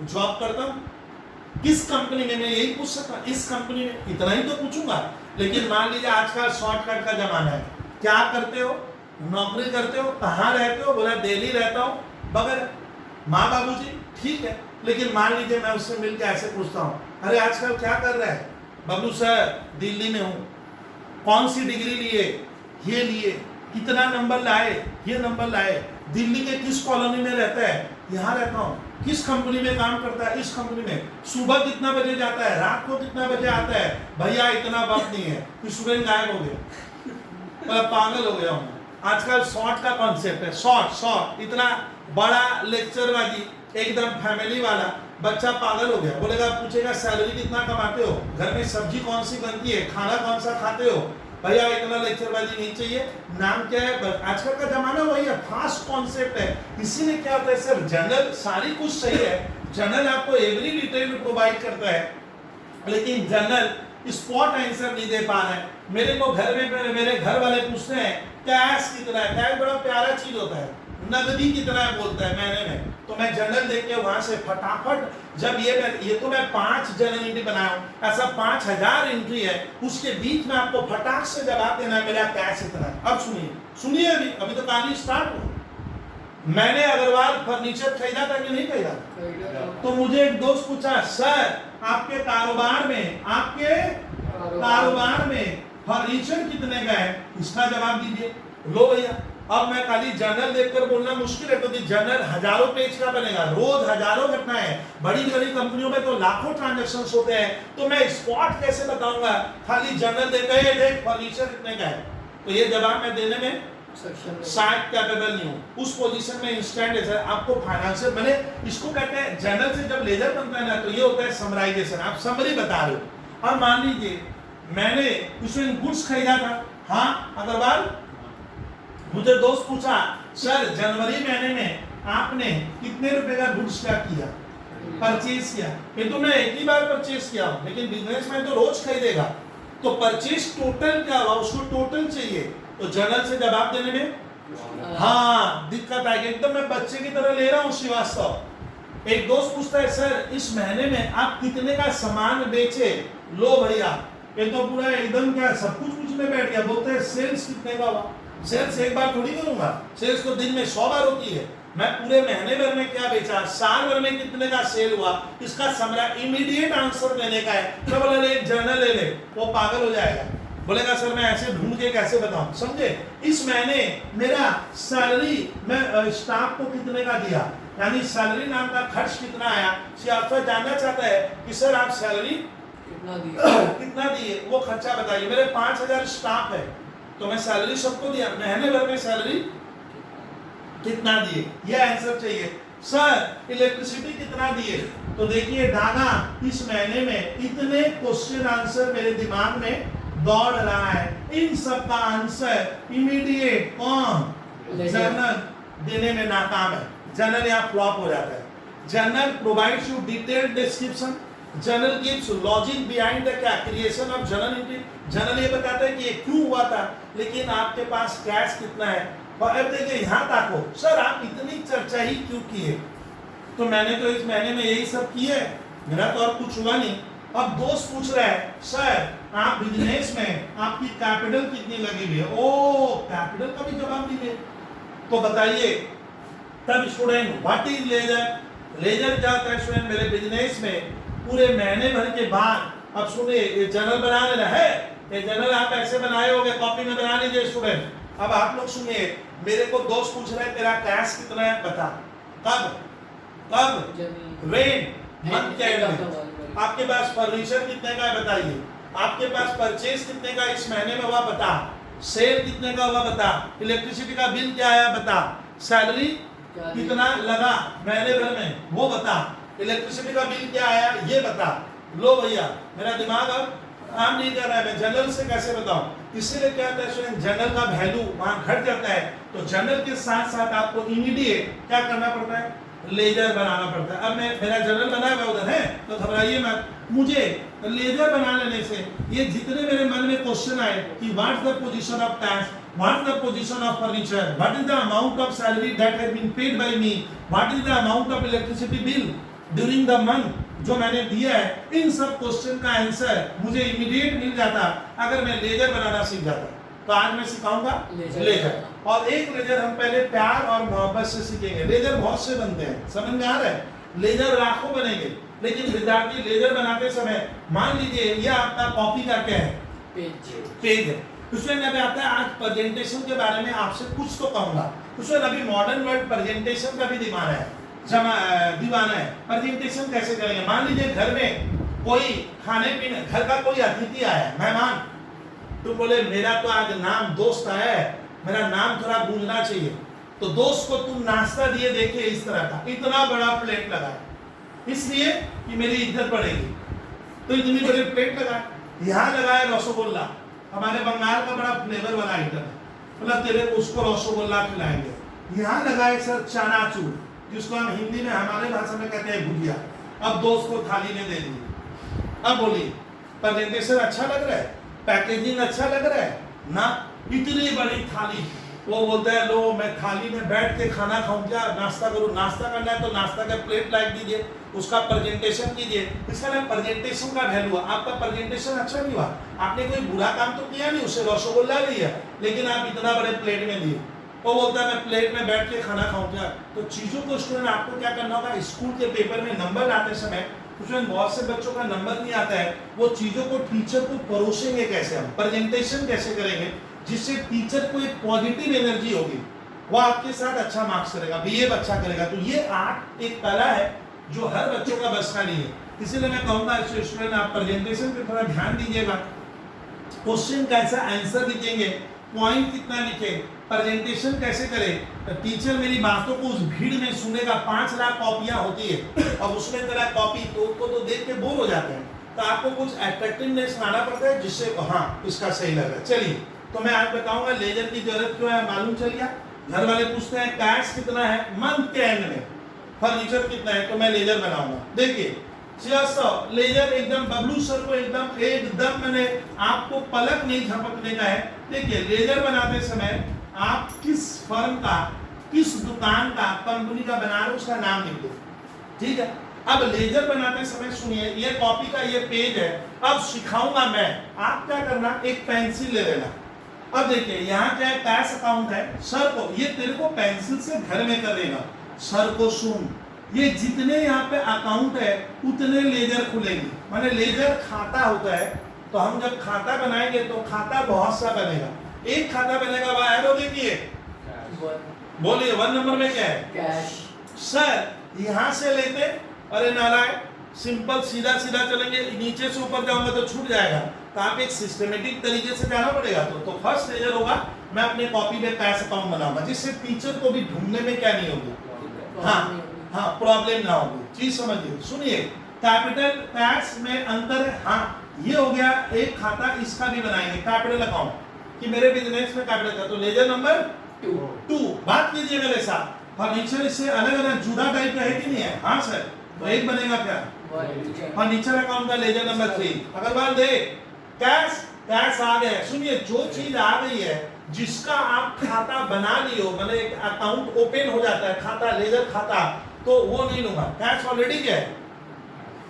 जॉब करता हूँ। किस कंपनी में? मैं यही पूछ सकता, इस कंपनी में, इतना ही तो पूछूंगा। लेकिन मान लीजिए आजकल शॉर्टकट का जमाना है, क्या करते हो, नौकरी करते हो, कहाँ रहते हो? बोला दिल्ली रहता हूँ, बगैर माँ बाबूजी, ठीक है। लेकिन मान लीजिए मैं उससे मिलकर ऐसे पूछता हूँ, अरे आजकल क्या कर रहा है? बबलू सर दिल्ली में हूँ। कौन सी डिग्री लिए? ये लिए। कितना नंबर लाए? ये नंबर लाए। दिल्ली के किस कॉलोनी में रहता है? यहाँ रहता हूँ। किस कंपनी में काम करता है? इस कंपनी में। सुबह कितना बजे जाता है, रात को कितना बजे आता है? भैया इतना वक्त नहीं है, कि स्टूडेंट गायब हो गया, पागल हो गया हूँ। आजकल शॉर्ट का कॉन्सेप्ट है, शॉर्ट इतना बड़ा लेक्चरबाजी, एकदम फैमिली वाला। बच्चा पागल हो गया, बोलेगा, पूछेगा सैलरी कितना कमाते हो, घर में सब्जी कौन सी बनती है, खाना कौन सा खाते हो? भैया इतना लेक्चरबाजी नहीं चाहिए। नाम क्या है? आजकल का जमाना वही है, फास्ट कॉन्सेप्ट है। इसीलिए क्या होता है सर, जर्नल सारी कुछ सही है, जर्नल आपको एवरी डिटेल प्रोवाइड करता है, लेकिन जर्नल स्पॉट आंसर नहीं दे पा रहा है। मेरे को घर में मेरे घर वाले पूछते हैं कैश कितना है। कैश बड़ा प्यारा चीज होता है, नगदी कितना है बोलता है महीने में, तो मैं जर्नल देख के वहां से फटाफट, जब ये तो मैं 5 जर्नल एंट्री बनाया हूं, ऐसा 5000 एंट्री है, उसके बीच में आपको फटाक से जवाब देना है मेरा कैश इतना है। अब सुनिए अभी तो कहानी स्टार्ट हो। मैंने अग्रवाल फर्नीचर खरीदा था कि नहीं खरीदा? तो मुझे एक दोस्त पूछा, सर आपके कारोबार में फर्नीचर कितने का है, इसका जवाब दीजिए। लो भैया, अब मैं खाली जर्नल देखकर बोलना मुश्किल है, क्योंकि जर्नल हजारों पेज का बनेगा, रोज हजारों घटनाएं, बड़ी बड़ी कंपनियों में तो लाखों ट्रांजैक्शंस होते हैं, तो मैं स्पॉट कैसे बताऊंगा? खाली जर्नल देख फर्नीचर कितने का है, तो ये जवाब मैं देने में शायद कैपेबल नहीं हूँ। उस पोजीशन में इंस्टेंट है आपको फाइनेंशियल, मैंने इसको कहते हैं जर्नल से जब लेजर बनता है ना, तो ये होता है समराइजेशन, आप समरी बता रहे हो। अब मान लीजिए मैंने उसमें गुड्स खरीदा था, हाँ अग्रवाल, मुझे दोस्त पूछा, सर जनवरी महीने में आपने कितने रुपए का गुड्स क्या किया, परचेज किया? ये तो मैं एक ही बार परचेज किया हूं, लेकिन बिजनेसमैन तो रोज खरीदेगा, तो परचेज टोटल क्या हुआ, उसको टोटल चाहिए, तो जर्नल से जवाब देने में हाँ दिक्कत आएगी। एकदम मैं बच्चे की तरह ले रहा हूँ श्रीवास्तव। एक दोस्त पूछता है, सर इस महीने में आप कितने का सामान बेचे? लो भैया, ये तो पूरा एकदम क्या सब कुछ पूछने बैठ गया। बोलते हैं सेल्स कितने का हुआ? सेल्स एक बार थोड़ी करूंगा, सेल्स तो दिन में 100 बार होती है। मैं पूरे महीने भर में क्या बेचा, साल भर में कितने का सेल हुआ, इसका समरा इमीडिएट आंसर देने का है। मैं बोला एक जर्नल ले ले, वो पागल हो जाएगा, बोलेगा सर मैं ऐसे ढूंढ के कैसे बताऊं? समझे? इस महीने मेरा सैलरी मैं स्टाफ को कितने का दिया, यानी सैलरी नाम का खर्च कितना आया। सीएफए जानना चाहता है कि सर आप सैलरी कितना दिए, वो खर्चा बताइए। मेरे 5000 स्टाफ है तो मैं सैलरी सबको दिया, महीने भर में सैलरी कितना दिए, ये आंसर चाहिए। सर इलेक्ट्रिसिटी कितना दिए, तो देखिए डागा इस महीने में इतने क्वेश्चन आंसर मेरे दिमाग में दौड़ रहा है। इन सब का आंसर इमीडिएट कौन, जर्नल देने में नाकाम है। जर्नल यहाँ फ्लॉप हो जाता है। Journal provides you detailed description, journal gives logic behind the क्या creation of journal entry. Journal ये बताता है कि ये क्यों हुआ था, लेकिन आपके पास कैश कितना है। और अब देखिए यहाँ तक हो, सर आप इतनी चर्चा ही क्यों किए, तो मैंने तो इस महीने में यही सब किए, मेरा तो और कुछ हुआ नहीं। अब दोस्त पूछ रहा है सर आप बिजनेस में आपकी कैपिटल कितनी लगी हुई है, ओ कैपिटल का भी जवाब दीजिए। तो बताइए तब student what is ledger, ledger क्या होता है स्टूडेंट मेरे बिजनेस में पूरे महीने भर के बाद। अब सुनिए ये जर्नल बना लेना है, ये जर्नल आप ऐसे बनाए होंगे, कॉपी में बना लीजिए स्टूडेंट। अब आप लोग सुनिए, मेरे को दोस्त पूछ रहे हैं तेरा कैश कितना है बता, कब कब वेन मंथ के एंड में। आपके पास फर्नीचर कितने का है बताइए, आपके पास परचेज कितने का इस महीने में हुआ बता, सेल कितने का हुआ बता, इलेक्ट्रिसिटी का बिल क्या आया बता, सैलरी कितना लगा महीने भर में वो बता, इलेक्ट्रिसिटी का बिल क्या आया ये बता। लो भैया मेरा दिमाग अब काम नहीं कर रहा है, मैं जनरल से कैसे बताऊं। इसीलिए क्या होता है स्टूडेंट, जनरल का वैल्यू वहां घट जाता है। तो जनरल के साथ साथ आपको इमीडिएट क्या करना पड़ता है, लेजर बनाना पड़ता है। अब मैं मेरा जनरल बना हुआ उधर है तो घबराइए मत, मुझे लेजर बना लेने से ये जितने मेरे मन में क्वेश्चन आए कि what the position of cash, what the position of furniture, what is the amount of salary that has been paid by me, what is the amount of electricity bill during the month जो मैंने दिया है, इन सब question का answer मुझे immediate मिल जाता अगर मैं लेजर बनाना सीख जाता। तो आज मैं सिखाऊंगा लेजर। और एक लेजर हम पहले प्यार और मोहब्बत से सीखेंगे। लेजर बहुत से बनते हैं, समझ में आ रहा है, लेजर लाखों बनेंगे, लेकिन विद्यार्थी लेजर बनाते समय मान लीजिए ये आपका कॉपी का क्या है, पेज है। उसमें अभी आता है आज प्रेजेंटेशन के बारे में आपसे कुछ तो कहूंगा। उसमें अभी मॉडर्न वर्ल्ड प्रेजेंटेशन का भी दीवाना है। प्रेजेंटेशन कैसे करेंगे, मान लीजिए घर में कोई खाने पीने, घर का कोई अतिथि आया मेहमान, तो बोले मेरा तो आज नाम दोस्त आया है, मेरा नाम थोड़ा गूंजना चाहिए, तो दोस्त को तुम नाश्ता दिए, देखिए इस तरह का इतना बड़ा प्लेट लगाए, इसलिए कि मेरी इज्जत बढ़ेगी, तो इतनी बड़ी प्लेट लगाए। यहाँ लगाए रसगुल्ला, हमारे बंगाल का बड़ा फ्लेवर वाला आइटम है, मतलब तेरे को उसको रसगुल्ला खिलाएंगे। यहाँ लगाए सर चनाचूर, जिसको हम हिंदी में हमारे भाषा में कहते हैं भुजिया। अब दोस्त को थाली में दे दी। अब बोलिए प्रेजेंटेशन अच्छा लग रहा है, पैकेजिंग अच्छा लग रहा है ना, इतनी बड़ी थाली। वो बोलता है लो मैं थाली में बैठ के खाना खाऊं क्या, नाश्ता करूं, नाश्ता करना है तो नाश्ता का प्लेट लाइक दीजिए, उसका प्रेजेंटेशन कीजिए। इसका नाम प्रेजेंटेशन का वैल्यू। आपका प्रेजेंटेशन अच्छा नहीं हुआ, आपने कोई बुरा काम तो किया नहीं, उसे रसगुल्ला दिया, लेकिन आप इतना बड़े प्लेट में दिए। वो बोलता है मैं प्लेट में बैठ के खाना खाऊं क्या। तो चीजों को स्टूडेंट आपको क्या करना होगा, स्कूल के पेपर में नंबर लाते समय उसमें बहुत से बच्चों का नंबर नहीं आता है, वो चीजों को टीचर को परोसेंगे कैसे, हम प्रेजेंटेशन कैसे करेंगे जिससे टीचर को एक पॉजिटिव एनर्जी होगी, वो आपके साथ अच्छा मार्क्स करेगा, बिहेव अच्छा करेगा। तो ये आर्ट एक कला है जो हर बच्चों का बस का नहीं है। इसीलिए मैं कहूँगा स्टूडेंट आप प्रेजेंटेशन पे थोड़ा ध्यान दीजिएगा, क्वेश्चन कैसा आंसर लिखेंगे, पॉइंट कितना लिखे, प्रेजेंटेशन कैसे करें। टीचर मेरी बातों को उस भीड़ में सुनेगा, 5 लाख कॉपियां होती है, अब उसमें तेरा कॉपी तो देख के बोर हो जाते हैं, तो आपको कुछ अट्रैक्टिवनेस लाना पड़ता है जिससे हाँ इसका सही लग रहा है। चलिए तो मैं आज बताऊंगा लेजर की जरूरत क्यों है, मालूम चल गया। घर वाले पूछते हैं कैश कितना है मंथ के एंड में, फर्नीचर कितना है, तो मैं लेजर बनाऊंगा। देखिए लेजर एकदम बबलू सर को एकदम मैंने आपको पलक नहीं झपकने का है। देखिए लेजर बनाते समय आप किस फर्म का, किस दुकान का, कंपनी का बना रहे हो उसका नाम लिख दो, ठीक है। अब लेजर बनाते समय सुनिए, ये कॉपी का ये पेज है, अब सिखाऊंगा मैं, आप क्या करना, एक पेंसिल ले लेना। अब देखिए यहाँ क्या है, कैश अकाउंट है, सर को ये तेरे को पेंसिल से घर में कर देगा। सर को सुन, ये जितने यहाँ पे अकाउंट है उतने लेजर खुलेंगे, माने लेजर खाता होता है, तो हम जब खाता बनाएंगे तो खाता बहुत सा बनेगा, एक खाता बनेगा, वह एरो देखिए, बोलिए 1 नंबर में क्या है, कैश, सर यहां से लेते, अरे नारायण सिंपल सीधा सीधा चलेंगे, नीचे से ऊपर जाऊंगा तो छूट जाएगा, तो आप एक सिस्टमेटिक तरीके से जाना पड़ेगा। तो फर्स्ट लेजर होगा, मैं अपने कॉपी में कैश अकाउंट बनाऊंगा जिससे टीचर को भी ढूंढने में क्या नहीं होगी, हाँ प्रॉब्लम ना होगी। चीज समझिए, सुनिए कैपिटल कैश में अंतर है। हाँ ये हो गया एक खाता, इसका भी बनाएंगे कैपिटल अकाउंट कि मेरे बिजनेस में कैपिटल का, तो लेजर नंबर 2। बात कीजिए मेरे साथ, फर्नीचर इससे अलग अलग जुड़ा टाइप का है कि नहीं है? हाँ सर, तो एक बनेगा क्या, फर्नीचर अकाउंट का लेजर नंबर 3। अग्रवाल दे कैश, कैश आ गया। सुनिए जो चीज आ गई है जिसका आप खाता बना लियो, मतलब एक अकाउंट ओपन हो जाता है खाता, लेजर खाता, तो वो नहीं लूंगा। कैश ऑलरेडी क्या है,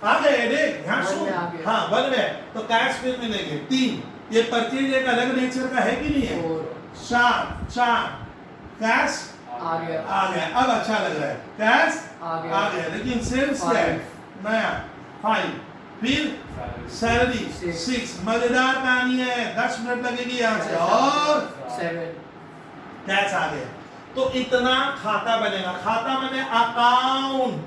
आ गए, देख यहाँ सुन, हाँ 1 में, तो कैश फिर मिलेंगे 3। ये परचेज एक अलग नेचर का है कि नहीं है? 4 कैश आ गया, अब अच्छा लग रहा है, कैश आ गया, लेकिन सेल्स क्या है नया 5, फिर सैलरी 6। मजेदार कहानी है, 10 मिनट लगेगी यहाँ से, और 7 कैश आ गया। तो इतना खाता बनेगा। खाता मैंने अकाउंट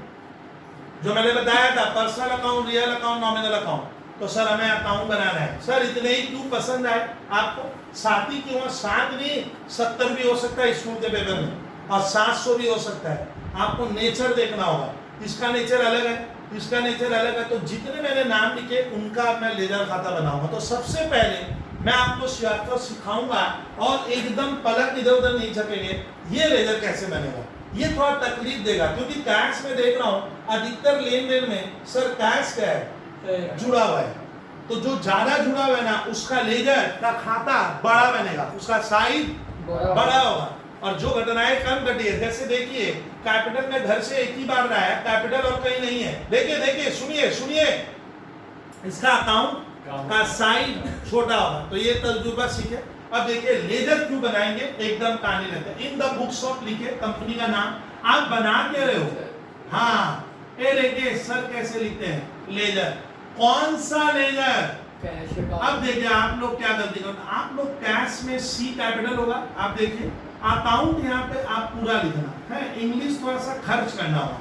जो मैंने बताया था, personal account, real account, nominal account. तो सर हमें अकाउंट बनाना है। सर इतने ही क्यों पसंद आए आपको? 7 ही क्यों? 7 नहीं 70 भी हो सकता है स्कूल के पेपर में, और 700 भी हो सकता है। आपको नेचर देखना होगा, इसका नेचर अलग है, इसका नेचर अलग है। तो जितने मैंने नाम लिखे उनका मैं लेजर खाता बनाऊंगा। तो सबसे पहले मैं आपको सिखाऊंगा और एकदम पलक इधर उधर नहीं झकेंगे, ये लेजर कैसे बनेगा। ये थोड़ा तकलीफ देगा क्योंकि कैश में देख रहा हूं अधिकतर लेन देन में सर कैश क्या है, जुड़ा हुआ है। तो जो ज्यादा जुड़ा हुआ है ना, उसका लेजर का खाता बड़ा बनेगा, उसका साइज बड़ा होगा। और जो घटनाएं कम घटी है, जैसे देखिए कैपिटल में घर से एक ही बार रहा है, कैपिटल और कहीं नहीं है। देखिए सुनिए इसका अकाउंट का साइज छोटा होगा। तो ये तजुर्बा सीखे। अब देखिए लेजर क्यों बनाएंगे, एकदम कहानी लेते हैं। इन द बुक्स ऑफ लिखे कंपनी का नाम, आप बना क्या रहे हो? हाँ ये देखिए सर कैसे लिखते हैं लेजर। कौन सा लेजर? अब देखिए आप लोग क्या गलती करते, आप लोग कैश में सी कैपिटल होगा, आप देखिए अकाउंट यहाँ पे आप पूरा लिखना है, इंग्लिश थोड़ा सा खर्च करना होगा,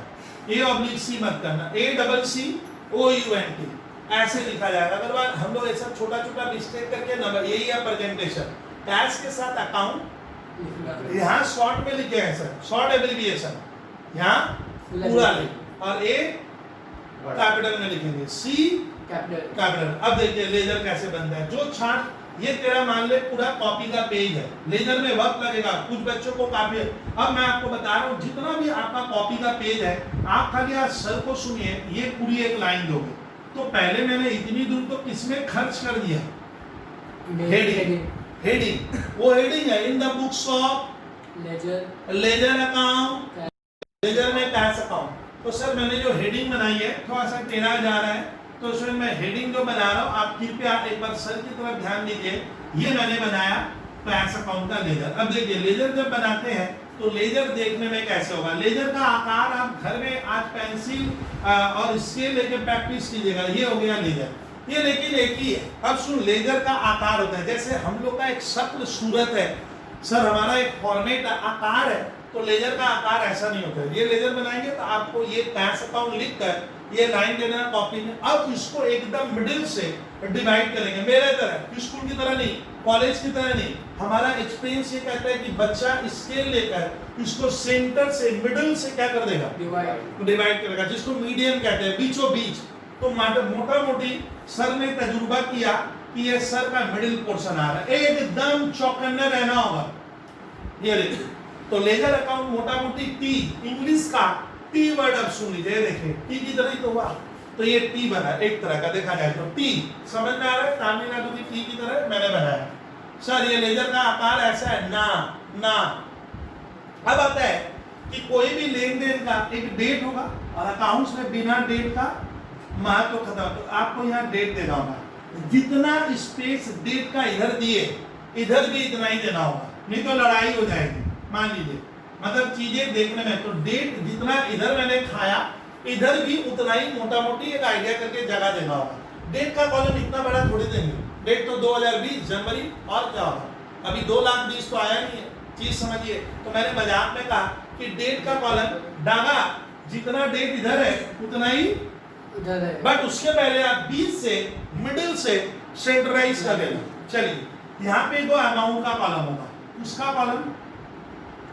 A/C मत करना, ACCOUNT ऐसे लिखा जाएगा। अगर हम लोग ऐसा छोटा छोटा मिस्टेक करके नंबर, यही है प्रेजेंटेशन। कैश के साथ अकाउंट यहाँ शॉर्ट में लिखे हैं सर, शॉर्ट एब्रिविएशन यहाँ पूरा लिख, और A कैपिटल में लिखेंगे, C कैपिटल। अब देखिए लेजर कैसे बनता है। जो छाट, ये तेरा मान ले पूरा कॉपी का पेज है, लेजर में वक्त लगेगा, कुछ बच्चों को काफी। अब मैं आपको बता रहा हूँ जितना भी आपका कॉपी का पेज है, आप खाली आज सर को सुनिए, ये पूरी एक लाइन दोगे। तो पहले मैंने इतनी दूर तो किसमें खर्च कर दिया, हेडिंग, वो हेडिंग है in the books of ledger account, ledger में कैश अकाउंट। तो सर मैंने जो हेडिंग बनाई है थोड़ा सा टेढ़ा जा रहा है, तो उसमें मैं हेडिंग जो बना रहा हूँ, आप कृपया एक बार सर की तरफ ध्यान दीजिए। ये मैंने बनाया कैश अकाउंट का लेजर। अब देखिए लेजर जब बनाते हैं तो लेजर देखने में कैसे होगा। लेजर का आकार आप घर में आज पेंसिल और स्केल लेके प्रैक्टिस कीजिएगा। ये हो गया लेजर, ये लेकिन एक ही है। अब सुन, लेजर का आकार होता है, जैसे हम लोग का एक शक्ल सूरत है सर, हमारा एक फॉर्मेट आकार है, तो लेजर का आकार ऐसा नहीं होता है। ये लेजर बनाएंगे तो आपको ये कैश अकाउंट लिख कर ये लाइन देना कॉपी में। अब इसको एकदम मिडिल से डिवाइड करेंगे, मेरे तरह, स्कूल की तरह नहीं, कॉलेज की तरह नहीं। हमारा एक्सपीरियंस ये कहता है कि बच्चा स्केल लेकर इसको सेंटर से, मिडिल से क्या कर देगा, डिवाइड करेगा, जिसको मीडियन कहते हैं, बीचों बीच। तो मोटा मोटी सर ने तजुर्बा किया कि ये सर का मिडिल पोर्शन आ रहा है, एकदम चौकन्ना रहना होगा। ये देखिए, तो लेजर अकाउंट मोटा मोटी टी, इंग्लिश का टी वर्ड अब सुन लीजिए, देखिए टी की तरह ही तो हुआ। तो ये टी बना एक तरह का, देखा जाए तो टी, समझ में आ रहा है, तमिलनाडु की टी की तरह मैंने बनाया। सर ये लेजर का आकार ऐसा है ना। अब आता है कि कोई भी लेन देन का एक डेट होगा, और अकाउंट्स में बिना डेट का महत्व खत्म। तो आपको यहाँ डेट देना होगा, जितना स्पेस डेट का इधर दिए इधर भी इतना ही देना होगा, नहीं तो लड़ाई हो जाएगी। मान लीजिए मतलब चीजें देखने में, तो डेट जितना इधर मैंने खाया इधर भी उतना ही मोटा मोटी एक आइडिया करके जगह देना होगा। डेट का कॉलम इतना बड़ा थोड़ी देंगे, डेट तो 2020 जनवरी, और क्या होगा, अभी 2,20,000 तो आया नहीं है। चीज समझिए। तो मैंने मजाक में कहा कि डेट का कॉलम डागा जितना डेट इधर है उतना ही उधर है। बट उसके पहले आप बीच से मिडिल से सेंटराइज कर लेना। चलिए यहाँ पे दो अमाउंट का कॉलम होगा, उसका कॉलम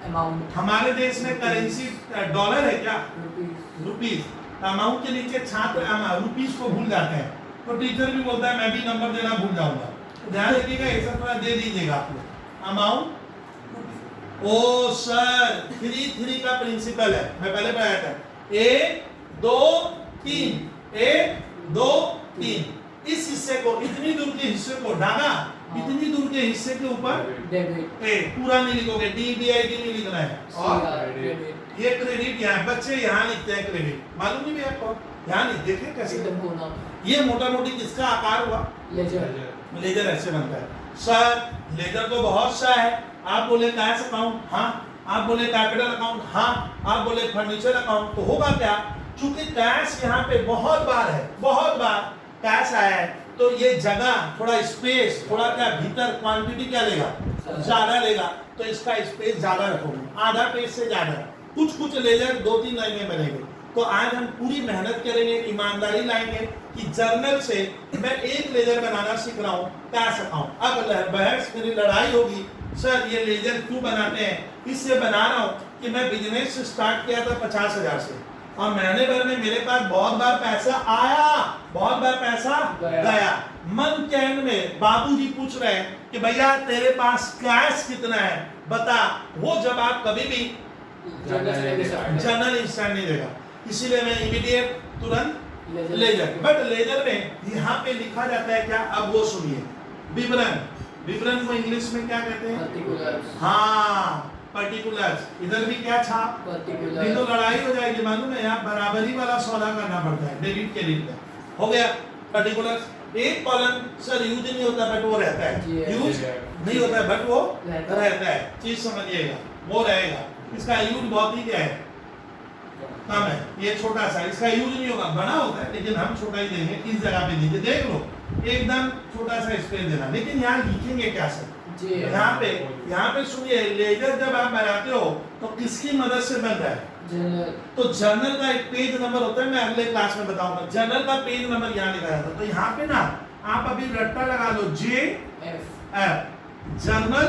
अमाउंट हमारे देश में करेंसी डॉलर है क्या, रुपीस। रुपीस। अमाउंट के नीचे छात्र रुपीस को भूल जाते हैं, तो टीचर भी बोलता है मैं भी नंबर देना भूल जाऊंगा, तो ध्यान रखिएगा ऐसा थोड़ा दे दीजिएगा आप लोग। अमाउंट ओ सर 3 का प्रिंसिपल है, मैं पहले बताया था 1 2 3 1 2 3। इस हिस्से को इतनी दूर के हिस्से को डागा इतनी दूर के हिस्से के ऊपर डेबिट। ए पूरा नहीं लिखोगे, DBIT नहीं लिखना है। और क्रेडिट। ये क्रेडिट यहाँ बच्चे यहाँ लिखते हैं क्रेडिट, मालूम नहीं भैया आपको, यहाँ नहीं देखे कैसे। एकदम कोना। ये मोटा मोटी किसका आकार हुआ, लेजर। लेजर ऐसे बनता है। सर लेजर तो बहुत सा है, आप बोले कैश अकाउंट हाँ, आप बोले कैपिटल अकाउंट हाँ, आप बोले फर्नीचर अकाउंट, तो होगा क्या, चूंकि कैश यहाँ पे बहुत बार है, बहुत बार कैश आया है, तो ये जगह थोड़ा स्पेस थोड़ा क्या भीतर क्वांटिटी क्या लेगा, ज्यादा लेगा, तो इसका स्पेस ज्यादा रखोगे, आधा पेज से ज्यादा। कुछ लेजर 2-3 लाइन में बनेंगे। तो आज हम पूरी मेहनत करेंगे, ईमानदारी लाएंगे कि जर्नल से मैं एक लेजर बनाना सीख रहा हूँ कैश अकाउंट। अब बहस मेरी लड़ाई होगी, सर ये लेजर क्यों बनाते हैं, इससे बना रहा हूँ कि मैं बिजनेस स्टार्ट किया था 50,000 से, और महीने भर में मेरे पास बहुत बार पैसा आया, बहुत बार पैसा गया। मन के एंड में बाबूजी पूछ रहे हैं कि भैया तेरे पास कैश कितना है बता, वो जवाब कभी भी जनरल इंस्टेंट नहीं देगा, इसीलिए मैं इमीडिएट तुरंत लेजर। बट लेजर में यहाँ पे लिखा जाता है क्या, अब वो सुनिए, विवरण। विवरण को इंग्लिश में क्या कहते हैं, पर्टिकुलर्स। हाँ पर्टिकुलर्स। इधर भी क्या छाप, पर्टिकुलर। तो लड़ाई हो जाएगी, मालूम है, यहाँ बराबरी वाला सौदा करना पड़ता है डेबिट क्रेडिट में। हो गया पर्टिकुलर्स। एक कॉलम सर यूज नहीं होता बट वो रहता है, यूज नहीं होता है बट वो रहता है, चीज समझिएगा, वो रहेगा। इसका यूज बहुत ही क्या है, कम है, ये छोटा सा, इसका यूज नहीं होगा, बड़ा होता है लेकिन हम छोटा ही देंगे, इस जगह पे दीजिए, देख लो एकदम छोटा सा स्पेस देना। लेकिन यहाँ लिखेंगे क्या सर, यहाँ पे सुनिए, लेजर जब आप बनाते हो तो किसकी मदद से बन रहा है, जनरल। तो जर्नल का एक पेज नंबर होता है, मैं अगले क्लास में बताऊंगा, जर्नल का पेज नंबर यहाँ लिखा जाता है। तो यहाँ पे ना आप अभी रट्टा लगा लो JF, जर्नल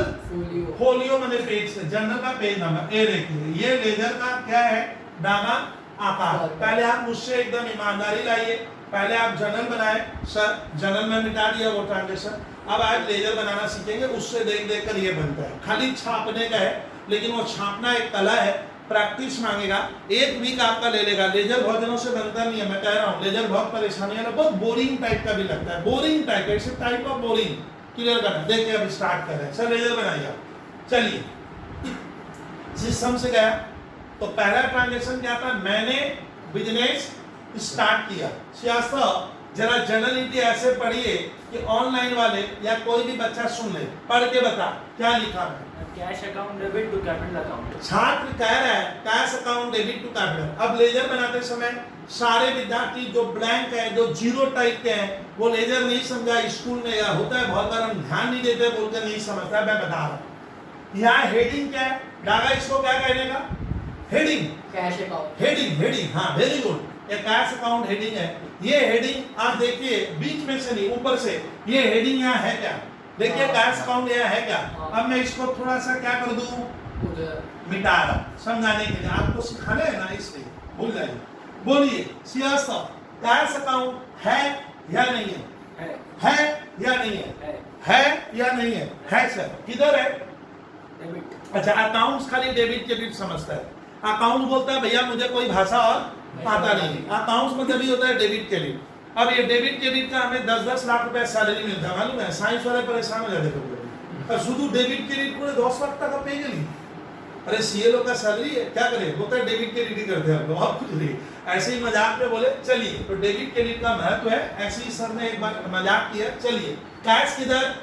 फोलियो मैंने पेज से, जर्नल का पेज नंबर। ये देखिए ये लेजर का क्या है, डागा आकार। पहले आप मुझसे एकदम ईमानदारी लाइए, पहले आप जर्नल बनाए, सर जर्नल में मिटा दिया वो ट्रांजेक्शन, अब आज लेजर बनाना सीखेंगे, उससे देख देख कर ये बनता है। खाली छापने का है, लेकिन वो छापना एक कला है, प्रैक्टिस मांगेगा, 1 वीक आपका ले लेगा। लेजर बहुत दिनों से बनता नहीं है, मैं कह रहा हूँ, लेजर बहुत परेशानी है, बहुत बोरिंग टाइप का भी लगता है, बोरिंग टाइप, ऐसे टाइप ऑफ बोरिंग क्लियर करना। देखिए अभी स्टार्ट कर रहे हैं, सर लेजर बनाइए। चलिए सिस्टम से गया, तो पहला ट्रांजेक्शन क्या था, मैंने बिजनेस स्टार्ट किया। श्रीवास्तव जरा जनरलिटी ऐसे पढ़िए कि ऑनलाइन वाले या कोई भी बच्चा सुन ले, पढ़ के बता क्या लिखा है। Cash account debit to capital account. छात्र कह रहा है cash account debit to capital. अब लेजर बनाते समय सारे विद्यार्थी जो ब्लैंक है, जो जीरो टाइप के हैं, वो लेजर नहीं समझा स्कूल में, या होता है बहुत बार हम ध्यान नहीं देते, बोलकर नहीं समझता, मैं बता रहा हूँ। यहाँ हेडिंग क्या है, डागा इसको क्या कहने का, हेडिंग, कैश अकाउंट। हेडिंग, हाँ वेरी गुड, ये कैश अकाउंट हेडिंग है। ये हेडिंग आप देखिए बीच में से नहीं, ऊपर से, ये हेडिंग यहाँ है क्या, देखिए कैश अकाउंट यहाँ है क्या। अब मैं इसको थोड़ा सा क्या कर दूं, मिटा रहा, समझाने के लिए, आपको सिखाना है ना, इसलिए भूल जाइए। बोलिए श्रीवास्तव, कैश अकाउंट है या नहीं है, है या नहीं है या नहीं है सर, किधर है, डेबिट। अच्छा अकाउंट्स खाली डेबिट क्रेडिट समझता है, अकाउंट बोलता है भैया मुझे कोई भाषा और आता नहीं, अकाउंट्स मतलब ही होता है डेबिट क्रेडिट। अब ये डेबिट क्रेडिट का हमें 10-10 लाख रुपए सैलरी मिलता है, मालूम है, साइंस वाले परेशान हो जाते थे, और शुद्ध डेबिट क्रेडिट पूरे 10 लाख तक पे गई। अरे सीए लोग का सैलरी है, क्या करें, वो तो डेबिट क्रेडिट ही करते हैं, बहुत कुछ नहीं, ऐसे ही मजाक में बोले। चलिए तो डेबिट क्रेडिट का महत्व है, ऐसे ही सर ने एक बार मजाक किया। चलिए कैश किधर,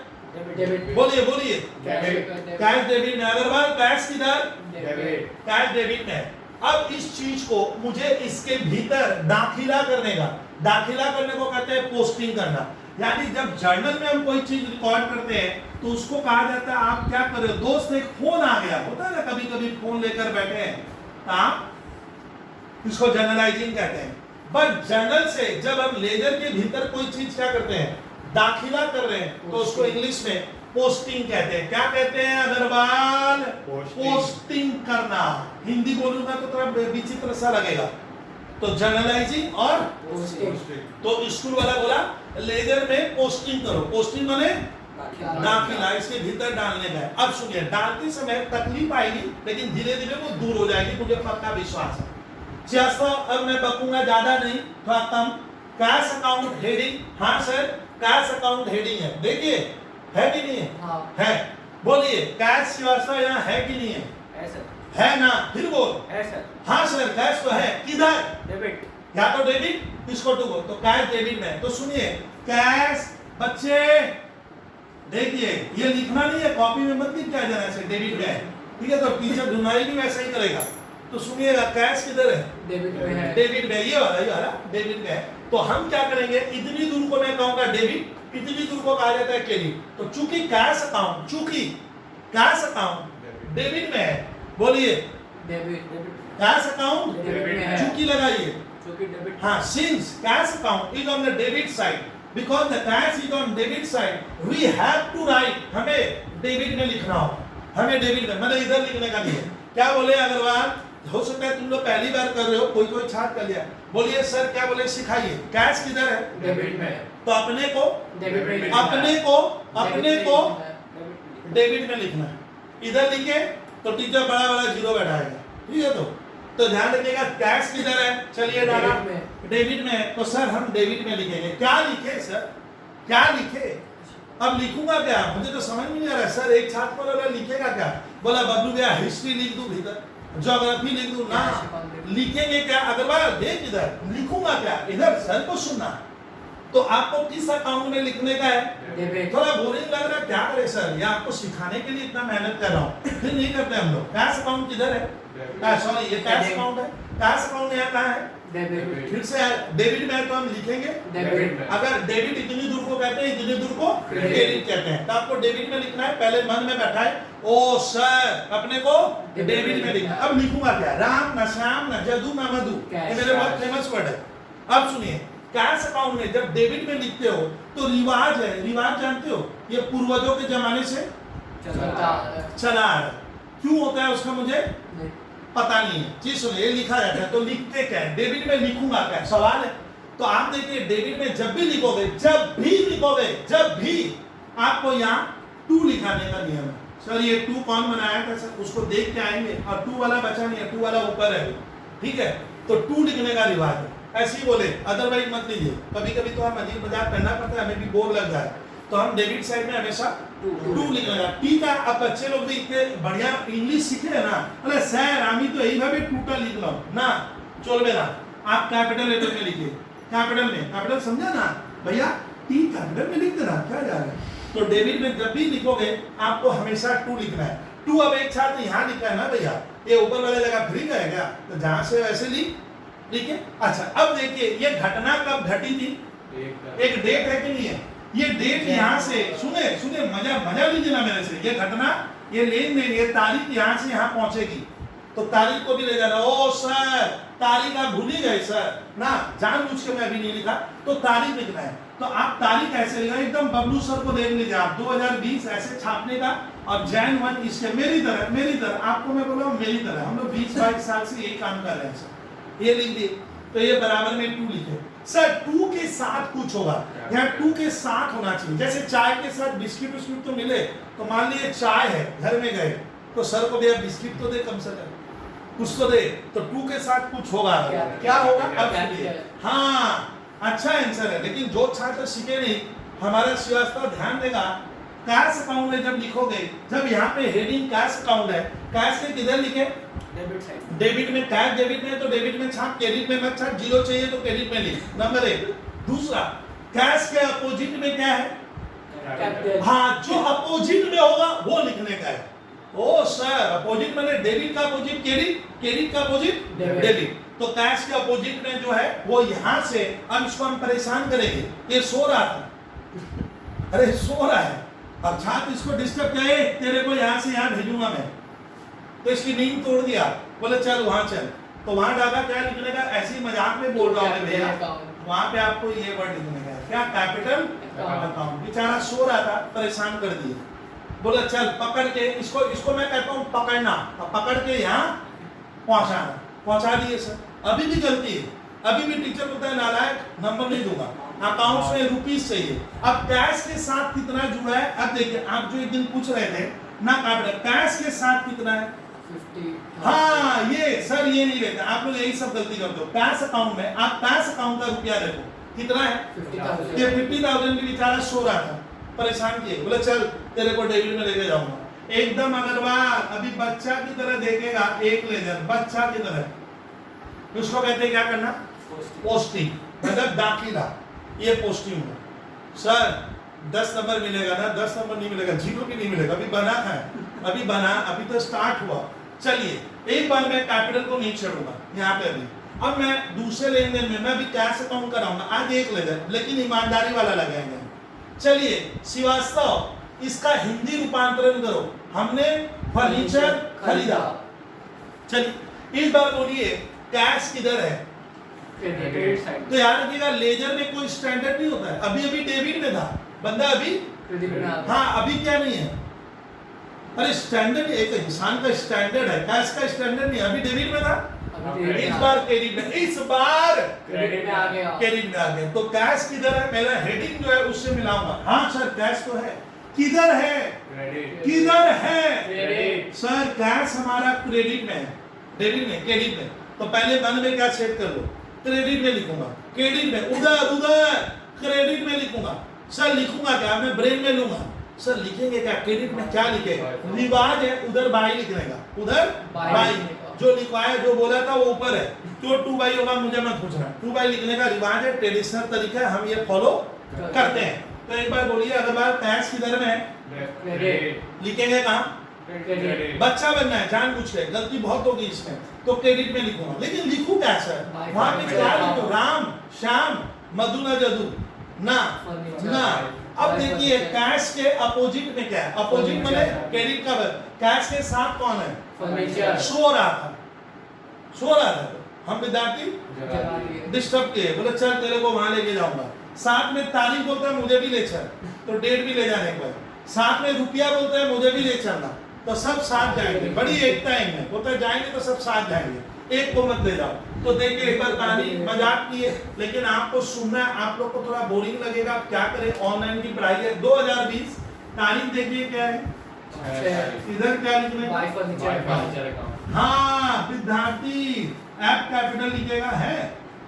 डेबिट। बोलिए कैश डेबिट में, अग्रवाल कैश किधर, कैश डेबिट में। अब इस चीज को मुझे इसके भीतर दाखिला करने का, दाखिला करने को कहते हैं पोस्टिंग करना। यानी जब जर्नल में हम कोई चीज रिकॉर्ड करते हैं तो उसको कहा जाता है आप क्या कर रहे हो, दोस्त एक फोन आ गया, होता है ना कभी कभी फोन लेकर बैठे हैं, काम, इसको जनरलाइजिंग कहते हैं। बट जर्नल से जब हम लेजर के भीतर कोई चीज क्या करते हैं, दाखिला कर रहे हैं, तो उसको इंग्लिश में पोस्टिंग कहते हैं। क्या कहते हैं अग्रवाल? पोस्टिंग करना। हिंदी बोलूंगा तो थोड़ा विचित्र सा लगेगा, तो जनरलाइजिंग और पोस्टिंग। तो स्कूल वाला बोला लेजर में पोस्टिंग करो। पोस्टिंग माने दाखिला, इसके भीतर डालने का है। अब सुनिए, डालते समय तकलीफ आएगी, लेकिन धीरे धीरे वो दूर हो जाएगी, मुझे पक्का विश्वास है। अब मैं बकूंगा ज्यादा नहीं, थोड़ा कम। कैश अकाउंट हेडिंग, हाँ सर कैश अकाउंट हेडिंग है, देखिए है कि नहीं है? हाँ। है। बोलिए कैश श्रीवास्तव यहाँ है कि नहीं है? है सर। है ना, फिर बोल। है सर। हाँ सर कैश तो है, किधर? डेबिट। या तो डेबिट, इसको टू तो कैश डेबिट में। तो सुनिए कैश, बच्चे देखिए ये लिखना नहीं है, कॉपी में मत लिख क्या जाना से डेबिट में है, ठीक है? तो टीचर ढूंढाई भी वैसा ही करेगा। तो सुनिएगा कैश किधर है? डेबिट में है। डेबिट में, ये वाला डेबिट में है। तो हम क्या करेंगे, इतनी दूर को मैं कहूंगा डेबिट, इतनी दूर को कहा जाता है क्रेडिट। तो चूंकि कैश अकाउंट डेबिट में है, बोलिए डेबिट। कैश अकाउंट डेबिट में है। चूंकि लगाइए। क्योंकि डेबिट। हाँ, since cash account is on the debit side, because the cash is on debit side, we have to write, हमें डेबिट में लिखना हो, हमें डेबिट में, मतलब इधर लिखने का नहीं है। क्या बोले अग्रवाल? हो सकता है तुम लोग पहली बार कर रहे हो, कोई छाट कर लिया। बोलिए सर क्या बोले, सिखाइए। कैश किधर है? डेबिट में है। तो अपने को डेबिट में डेबिट में लिखना है। इधर लिखे तो टीचर बड़ा बड़ा जीरो बैठाएगा, ठीक है? तो ध्यान रखिएगा कैश किधर है, चलिए डाला डेबिट में है, तो सर हम डेबिट में लिखेंगे। क्या लिखे सर, क्या लिखे? अब लिखूंगा क्या, मुझे तो समझ में नहीं आ रहा। सर एक छात्र बोला लिखेगा क्या, बोला बबलू भैया हिस्ट्री लिख दूं भीतर, ज्योग्राफी लिख दूं ना, लिखेंगे क्या? अग्रवाल देख इधर लिखूंगा क्या, इधर सर को सुनना। तो आपको किस अकाउंट में लिखने का है? डेबिट। थोड़ा बोरिंग लग रहा है, क्या करें सर, ये आपको सिखाने के लिए इतना मेहनत कर रहा हूँ, फिर नहीं करते हम लोग। कैश अकाउंट किधर है? सॉरी ये कैश अकाउंट है। कैश अकाउंट यहाँ कहाँ है? डेबिट। फिर से डेबिट में है तो हम लिखेंगे डेबिट। अगर डेबिट इतनी दूर को कहते हैं, इतनी दूर को क्रेडिट कहते हैं, तो आपको डेबिट में लिखना है। पहले मन में बैठाए, ओ सर अपने को डेबिट में लिखना। अब लिखूंगा क्या, राम न श्याम न जदू न मधु, ये मेरे बहुत फेमस वर्ड है। अब सुनिए, कैश अकाउंट में जब डेबिट में लिखते हो तो रिवाज है, रिवाज जानते हो, ये पूर्वजों के जमाने से चला आ रहा है। क्यों होता है उसका मुझे पता नहीं है, चीज सुनिए, ये लिखा जाता है। तो लिखते क्या है, डेबिट में लिखूंगा क्या, सवाल है। तो आप देखिए डेबिट में जब भी लिखोगे, जब भी आपको यहाँ 2 लिखाने का नियम है। सर ये 2 कौन बनाया था सर, उसको देख के आएंगे, और 2 वाला बचा नहीं है, 2 वाला ऊपर है, ठीक है? तो 2 लिखने का रिवाज है, ऐसे ही बोले, अदरवाइज मत लीजिए। कभी कभी तो हम अजीब मजाक करना पड़ता है, हमें भी बोर लग जाए, तो हम डेबिट साइड में हमेशा 2 लिखने का। ठीक है, अब बच्चे लोग भी इतने बढ़िया इंग्लिश सीखे है ना, बोले सर आमी तो यही भावे 2टा लिख लो ना, चल बेटा आप कैपिटल लेटर में लिखिए, कैपिटल में, कैपिटल समझा ना भैया, टी कैपिटल में लिख देना, क्या जा रहा है? तो डेबिट में जब भी लिखोगे आपको हमेशा 2 लिखना है। 2 अब एक छात्र यहाँ लिखा है ना भैया, ये ऊपर वाले जगह फ्री का है क्या, तो जहां से वैसे लिख, ठीक है? अच्छा अब देखिए ये घटना कब घटी थी, एक डेट है कि नहीं है? ये डेट यहाँ से सुने मजा लीजिए ना मेरे से, ये घटना, ये लेन देन, ये तारीख यहाँ से यहाँ पहुंचेगी, तो तारीख को भी ले जाना। ओ सर तारीख आप भूल ही गए सर ना, जानबूझ के मैं अभी नहीं लिखा, तो तारीख लिखना है। तो आप तारीख ऐसे लिखा, एकदम बबलू सर को देख लीजिए आप, 2020 ऐसे छापने का, और Jan 1 इसके मेरी तरह आपको मैं बोल रहा हूँ, मेरी तरह हम लोग 20-22 साल से यही काम कर रहे हैं सर। ये लिख दिए, तो ये बराबर में 2 लिखे। सर 2 के साथ कुछ होगा, यहाँ 2 के साथ होना चाहिए। जैसे चाय के साथ बिस्किट उस्किट तो मिले, तो मान लीजिए चाय है, घर में गए तो सर को भैया बिस्किट तो दे, कम से कम कुछ तो दे, तो 2 के साथ कुछ होगा। क्या होगा? अब सुनिए, हाँ अच्छा आंसर है, लेकिन जो छात्र सीखे नहीं, हमारा श्रीवास्तव ध्यान देगा। कैश अकाउंट में जब लिखोगे, जब यहाँ पे हेडिंग कैश अकाउंट है, कैश में किधर लिखे? Debit side. डेबिट में, कैश डेबिट में तो डेबिट में छाप, क्रेडिट में मत छाप, 0 चाहिए तो क्रेडिट में लिख, नंबर 1। दूसरा, कैश के अपोजिट में क्या है? कैपिटल। हाँ, जो अपोजिट में होगा वो लिखने का है। ओ सर अपोजिट मैंने डेबिट का अपोजिट क्रेडिट, क्रेडिट का अपोजिट डेबिट, तो कैश के अपोजिट में जो है वो यहाँ से, अब इसको हम परेशान करेंगे, ये सो रहा था, अरे सो रहा है, अब छात्र इसको डिस्टर्ब किया, तेरे को यहाँ से यहाँ भेजूंगा मैं, तो इसकी नींद तोड़ दिया, बोले चल वहां चल, तो वहां डाला क्या लिखने का, ऐसी मजाक में बोल रहा हूँ भैया, वहां पे आपको ये वर्ड लिखने का है, क्या, कैपिटल अकाउंट। बेचारा सो रहा था, परेशान कर दिया, बोला चल पकड़ के इसको मैं कहता हूँ पकड़ना, पकड़ के यहाँ पहुंचाना, पहुंचा दिए सर। अभी भी गलती है, अभी भी टीचर बोलता है नालायक नंबर नहीं दूंगा, अकाउंट्स में रुपीस चाहिए। अब कैश के साथ कितना जुड़ा है, अब देखिए आप जो एक दिन पूछ रहे थे ना, कैश के साथ कितना है, 50। हाँ ये सर ये नहीं लेते आप लोग, यही सब गलती करते हो। कैश अकाउंट में आप कैश अकाउंट का रुपया देखो कितना है, 50,000। ये 50,000 की बेचारा सो रहा था, परेशान किए, बोले चल तेरे को डेबिट में लेके जाऊंगा। एकदम अग्रवाल अभी बच्चा की तरह देखेगा, एक लेजर बच्चा की तरह, उसको कहते हैं क्या करना, पोस्टिंग, मतलब दाखिला, ये पोस्टिंग है। सर 10 नंबर मिलेगा ना, 10 नंबर नहीं मिलेगा, 0 भी नहीं मिलेगा, अभी बना है, अभी तो स्टार्ट हुआ। चलिए एक बार मैं कैपिटल को नहीं छोड़ूंगा यहाँ पे अभी, अब मैं दूसरे लेन देन में मैं भी कैश अकाउंट कराऊंगा, आज एक लेजर, लेकिन ईमानदारी वाला लगाएंगे। चलिए श्रीवास्तव इसका हिंदी रूपांतरण करो, हमने फर्नीचर खरीदा। चलिए इस बार बोलिए कैश किधर है, क्रेडिट साइड। तो याद रखिएगा लेजर में कोई स्टैंडर्ड नहीं होता है, अभी डेबिट में था बंदा, अभी क्रेडिट में आ गया। हाँ अभी क्या नहीं है, अरे स्टैंडर्ड एक इंसान का स्टैंडर्ड है, कैश का स्टैंडर्ड नहीं, अभी डेबिट में था, इस बार क्रेडिट में, इस बार क्रेडिट में आ गया। क्रेडिट में आ गया। तो कैश किधर है, मेरा हेडिंग जो है उससे मिलाऊंगा। हाँ सर कैश तो है, किधर है, किधर है क्रेडिट। सर, कैश हमारा क्रेडिट में है, डेबिट में, क्रेडिट में। तो पहले मन में क्या सेट कर लो, क्रेडिट में लिखूंगा, क्रेडिट में, उधर क्रेडिट में लिखूंगा। सर लिखूंगा क्या, मैं ब्रेन में लूंगा। सर लिखेंगे क्या, क्रेडिट में क्या लिखेगा, रिवाज है उधर बाई लिखने का, उधर बाई, जो लिखवाया जो बोला था वो ऊपर है, क्यों 2 बाई होगा मुझे मत पूछना, 2 बाई लिखने का रिवाज है, ट्रेडिशनल तरीका है, हम ये फॉलो करते हैं। तो एक बार बोलिए अगर कैश किधर में है, क्रेडिट। लिखेंगे कहाँ, क्रेडिट। बच्चा बनना है जानबूझ के, गलती बहुत होगी इसमें, तो क्रेडिट में लिखूंगा, लेकिन लिखूं क्या सर, वहां पे क्या लिखूं, राम श्याम मधु न जदू ना ना। अब देखिए कैश के अपोजिट में क्या है, अपोजिट माने क्रेडिट का, कैश के साथ कौन है, फर्नीचर। सो रहा था, हम विद्यार्थी डिस्टर्ब किए, बोले चल तेरे को वहां लेके जाऊंगा, साथ में तारीख बोलता है मुझे भी ले चल, तो डेट भी ले जाने के बाद, साथ में रुपया बोलता है मुझे भी ले चलना, तो सब साथ जाएंगे, बड़ी एकता है इनमें, बोलता है जाएंगे तो सब साथ जाएंगे, एक को मत ले जाओ। तो देखिए एक बार कहानी मजाक की है, लेकिन आपको सुनना है, आप लोग को थोड़ा बोरिंग लगेगा, आप क्या करें, ऑनलाइन की पढ़ाई है। 2020 तारीख देखिए क्या है, इधर क्या लिखने बाय फर्नीचर। हाँ विद्यार्थी ऐप कैपिटल लिखेगा है,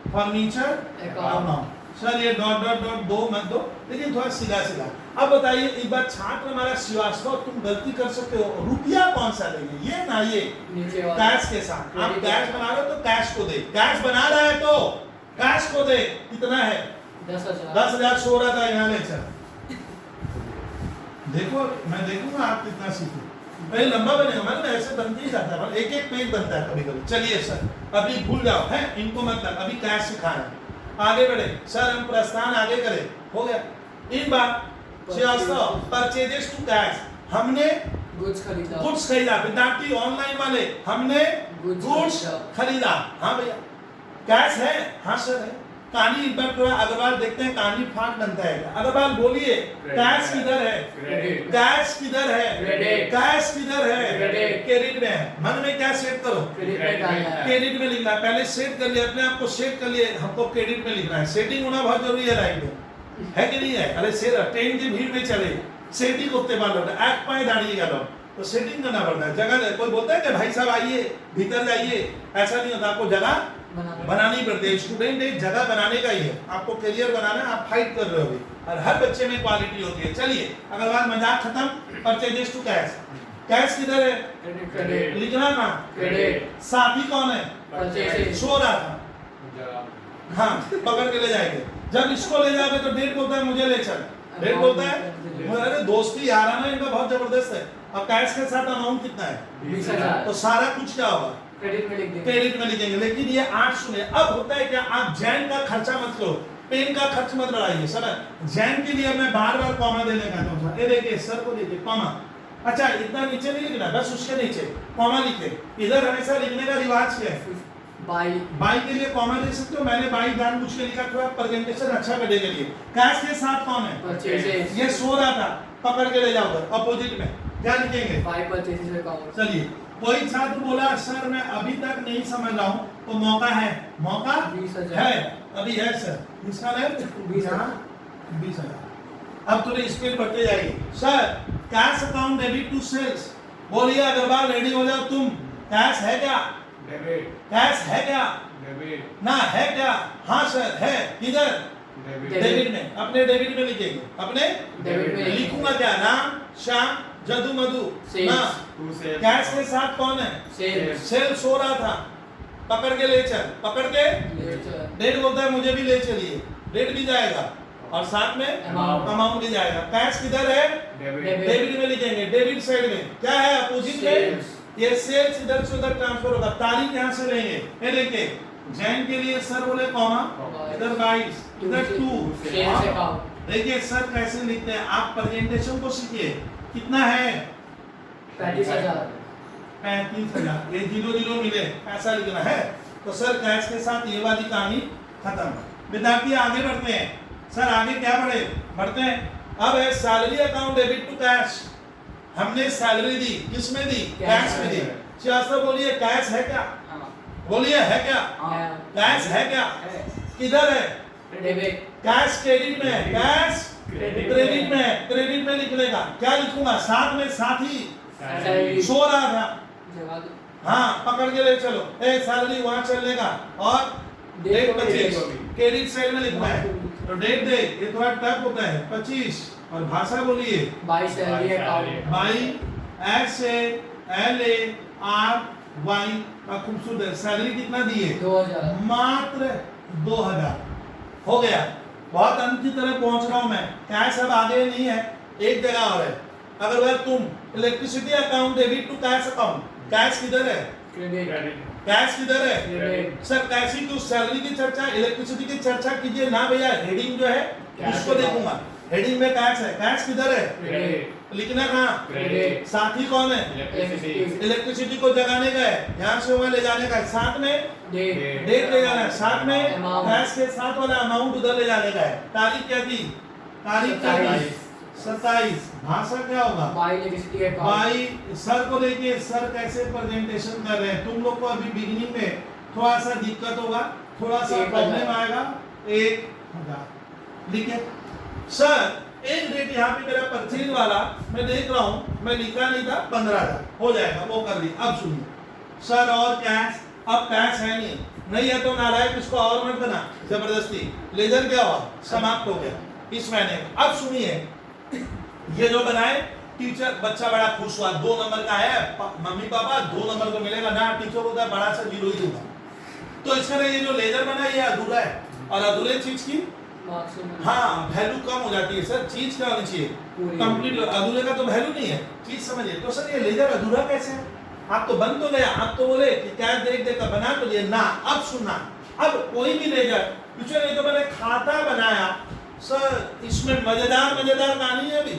फर्नीचर अकाउंट। सर ये डॉट डॉट डॉट दो मत दो, लेकिन थोड़ा सीधा सीधा। अब बताइए एक बार छात्र हमारा श्रीवास्तव, तुम गलती कर सकते हो, रुपया कौन सा देंगे, ये ना ये कैश के साथ, आप कैश बना रहे हो तो कैश को दे, कैश बना रहा है तो कैश को दे। कितना है, 10,000 सो रहा था, यहाँ ले चल, देखो मैं देखूंगा आप कितना सीखो, पहले लंबा बनेगा, मतलब ऐसे बनते ही जाता है, एक एक पेज बनता है कभी कभी। चलिए सर अभी भूल जाओ है इनको, मतलब अभी कैश सिखाना है, आगे बढ़े सर, हम प्रस्थान आगे करें, हो गया। इन बार श्रीवास्तव परचेजेस टू कैश, हमने गुड्स खरीदा। गुड्स खरीदा, विद्यार्थी ऑनलाइन वाले हमने गुड्स खरीदा। हाँ भैया कैश है, हाँ सर है। कहानी एक बार थोड़ा अग्रवाल देखते हैं, कहानी फाट बनता है। अग्रवाल बोलिए कैश किधर है, कैश किधर है, कैश किधर है, क्रेडिट में है। मन में क्या सेट करो, क्रेडिट में लिखना है, पहले सेट कर लिया, अपने आप को सेट कर लिए, हमको क्रेडिट में लिखना है। सेटिंग होना बहुत जरूरी है लाइफ में, है कि नहीं है। अरे ट्रेन की भीड़ में चले, सेटिंग होते बाल एक पाए दाड़िएगा लोग, तो सेटिंग करना पड़ता है। जगह कोई बोलता है कि भाई साहब आइए भीतर जाइए, ऐसा नहीं होता, आपको जगह बनानी पड़ती है। स्टूडेंट एक जगह बनाने का ही है, आपको करियर बनाना है, आप फाइट कर रहे हो अभी, और हर बच्चे में क्वालिटी होती है। चलिए अगर बात मजाक खत्म, परचेजेस टू कैश, कैश किधर है, क्रेडिट। लिखना ना, क्रेडिट। साथी कौन है, परचेजेस। सो रहा था, हाँ पकड़ के ले जाएंगे। जब इसको ले जाओगे तो डेट बोलता है मुझे ले चल, डेट बोलता है अरे दोस्ती याराना इनका बहुत जबरदस्त है। और कैश के साथ अमाउंट कितना है, 20,000। तो सारा कुछ क्या होगा, क्रेडिट में लिख देंगे, क्रेडिट में लिखेंगे। लेकिन ये 8 सुने, अब होता है क्या, आप जैन का खर्चा मत करो, पेन का खर्च मत बढ़ाइए। समझ, जैन के लिए मैं बार बार कॉमा देने का चाहता हूँ। ये देखिए सर को देखिए, कॉमा, अच्छा इतना नीचे नहीं लिखना, बस उसके नीचे कॉमा लिखे। इधर हमेशा लिखने का रिवाज क्या है? बाई बाई के लिए कॉमा दे सकते हो, मैंने बाई जानबूझ के लिखा थोड़ा प्रेजेंटेशन अच्छा करने के लिए। कैश के साथ कौन है? परचेजेस ये सो रहा था, पकड़ के ले जाओ उधर अपोजिट में, क्या लिखेंगे? By purchases account. चलिए कोई छात्र बोला सर मैं अभी तक नहीं समझ रहा हूँ, तो मौका है, मौका 20,000 है, अभी है सर। इसका है 20,000। 20,000। अब थोड़ी स्पीड बढ़ते जाएगी। Sir cash account debit to sales, बोलिए अग्रवाल रेडी हो जाओ तुम। कैश है क्या? डेबिट कैश है क्या? डेबिट ना है क्या? हाँ सर है। किधर? डेबिट डेबिट में, अपने डेबिट में लिखेंगे, अपने डेबिट में लिखूंगा क्या? नाम, श्याम, जदू, मधु, सेल्स। ना। टू सेल्स कैश के साथ कौन है? सेल्स सेल सो रहा था, पकड़ के ले चल, पकड़ के लेटर डेट बोलता है मुझे भी ले चलिए, डेट भी जाएगा और साथ में Amount। अमाउंट भी जाएगा। कैश किधर है? डेबिट डेबिट में लिखेंगे, डेबिट साइड में क्या है? अपोजिट में सेल्स। ये सेल्स इधर से उधर ट्रांसफर होगा। तारीख यहाँ से लेंगे, ये देखिए जैन के लिए सर बोले कॉमा, इधर 22, इधर 2। सेल्स अकाउंट देखिए सर कैसे लिखते हैं, आप प्रेजेंटेशन को सीखिए। कितना है? 35,000 35,000। ये 0 मिले, ऐसा लिखना है। तो सर कैश के साथ ये वाली कहानी खत्म। विद्यार्थी आगे बढ़ते हैं। सर आगे क्या बढ़ते हैं। अब है salary account debit to cash. हमने सैलरी दी, किस में दी? कैश में दी। शास्त्र बोलिए कैश है क्या? बोलिए है क्या? कैश है क्या? किधर है? डेबिट कैश क्रेडिट में है, कैश क्रेडिट क्रेडिट में है, क्रेडिट में लिखने का क्या लिखूंगा? साथ में साथी सैलरी सो रहा था, जगह दो हाँ पकड़ के ले चलो, ए सैलरी वहां चलने का। और डेट 25 क्रेडिट साइड में लिखना है। तो डेट दे, ये थोड़ा टफ होता है। 25 और भाषा बोलिए by salary account by SALARY का खूबसूरत सैलरी कितना दिए? 2,000 मात्र 2,000 हो गया। बहुत अंत की तरफ पहुंच रहा हूं मैं। कैश अब आगे नहीं है, एक जगह और है। अगर वह तुम electricity account debit to cash account, cash किधर है? क्रेडिट कैश किधर है? क्रेडिट सर कैसी तो सैलरी की चर्चा, इलेक्ट्रिसिटी की चर्चा कीजिए ना भैया। हेडिंग जो है उसको देखूंगा, हेडिंग में कैश है। कैश किधर है? क्रेडिट लिखना कहाँ? क्रेडिट साथी कौन है? इलेक्ट्रिसिटी इलेक्ट्रिसिटी को जगाने का है, यहाँ से वहाँ ले जाने का है। साथ में डेट डेट ले जाना है, साथ में Amount। कैश के साथ वाला अमाउंट उधर ले जाने का है। तारीख क्या थी? तारीख क्या थी? 27। भाषा क्या होगा? बाई इलेक्ट्रिसिटी अकाउंट भाई सर को देखिए, सर कैसे प्रेजेंटेशन कर रहे हैं। तुम लोग को अभी बिगिनिंग में थोड़ा सा दिक्कत होगा, थोड़ा सा 1,000 प्रॉब्लम आएगा। 1,000 लिखे। सर एक डेट यहाँ पे मेरा परचेज वाला मैं देख रहा हूँ, मैं लिखा नहीं था, 15,000 हो जाएगा, वो कर दी। अब सुनिए सर और कैश, अब कैश है नहीं है तो नालायक इसको और मत बना जबरदस्ती। लेजर क्या हुआ? समाप्त हो गया इस महीने। अब सुनिए, ये जो बनाए टीचर, बच्चा बड़ा खुश हुआ, 2 नंबर का है, मम्मी पापा 2 नंबर को मिलेगा ना। टीचर बोलता है बड़ा सा 0 ही दूंगा। तो इसका ये जो लेजर बना ये अधूरा है, और अधूरे चीज की हाँ वैल्यू कम हो जाती है। सर चीज क्या होनी चाहिए? पूरी। कंप्लीट। अधूरे का तो वैल्यू नहीं है, चीज समझिए। तो सर ये लेजर अधूरा कैसे है? आप तो बन तो गया, आप तो बोले कि क्या देख देख कर बना तो लिए ना। अब सुनना, अब कोई भी लेजर पीछे नहीं तो मैंने खाता बनाया। सर इसमें मजेदार कहानी है, अभी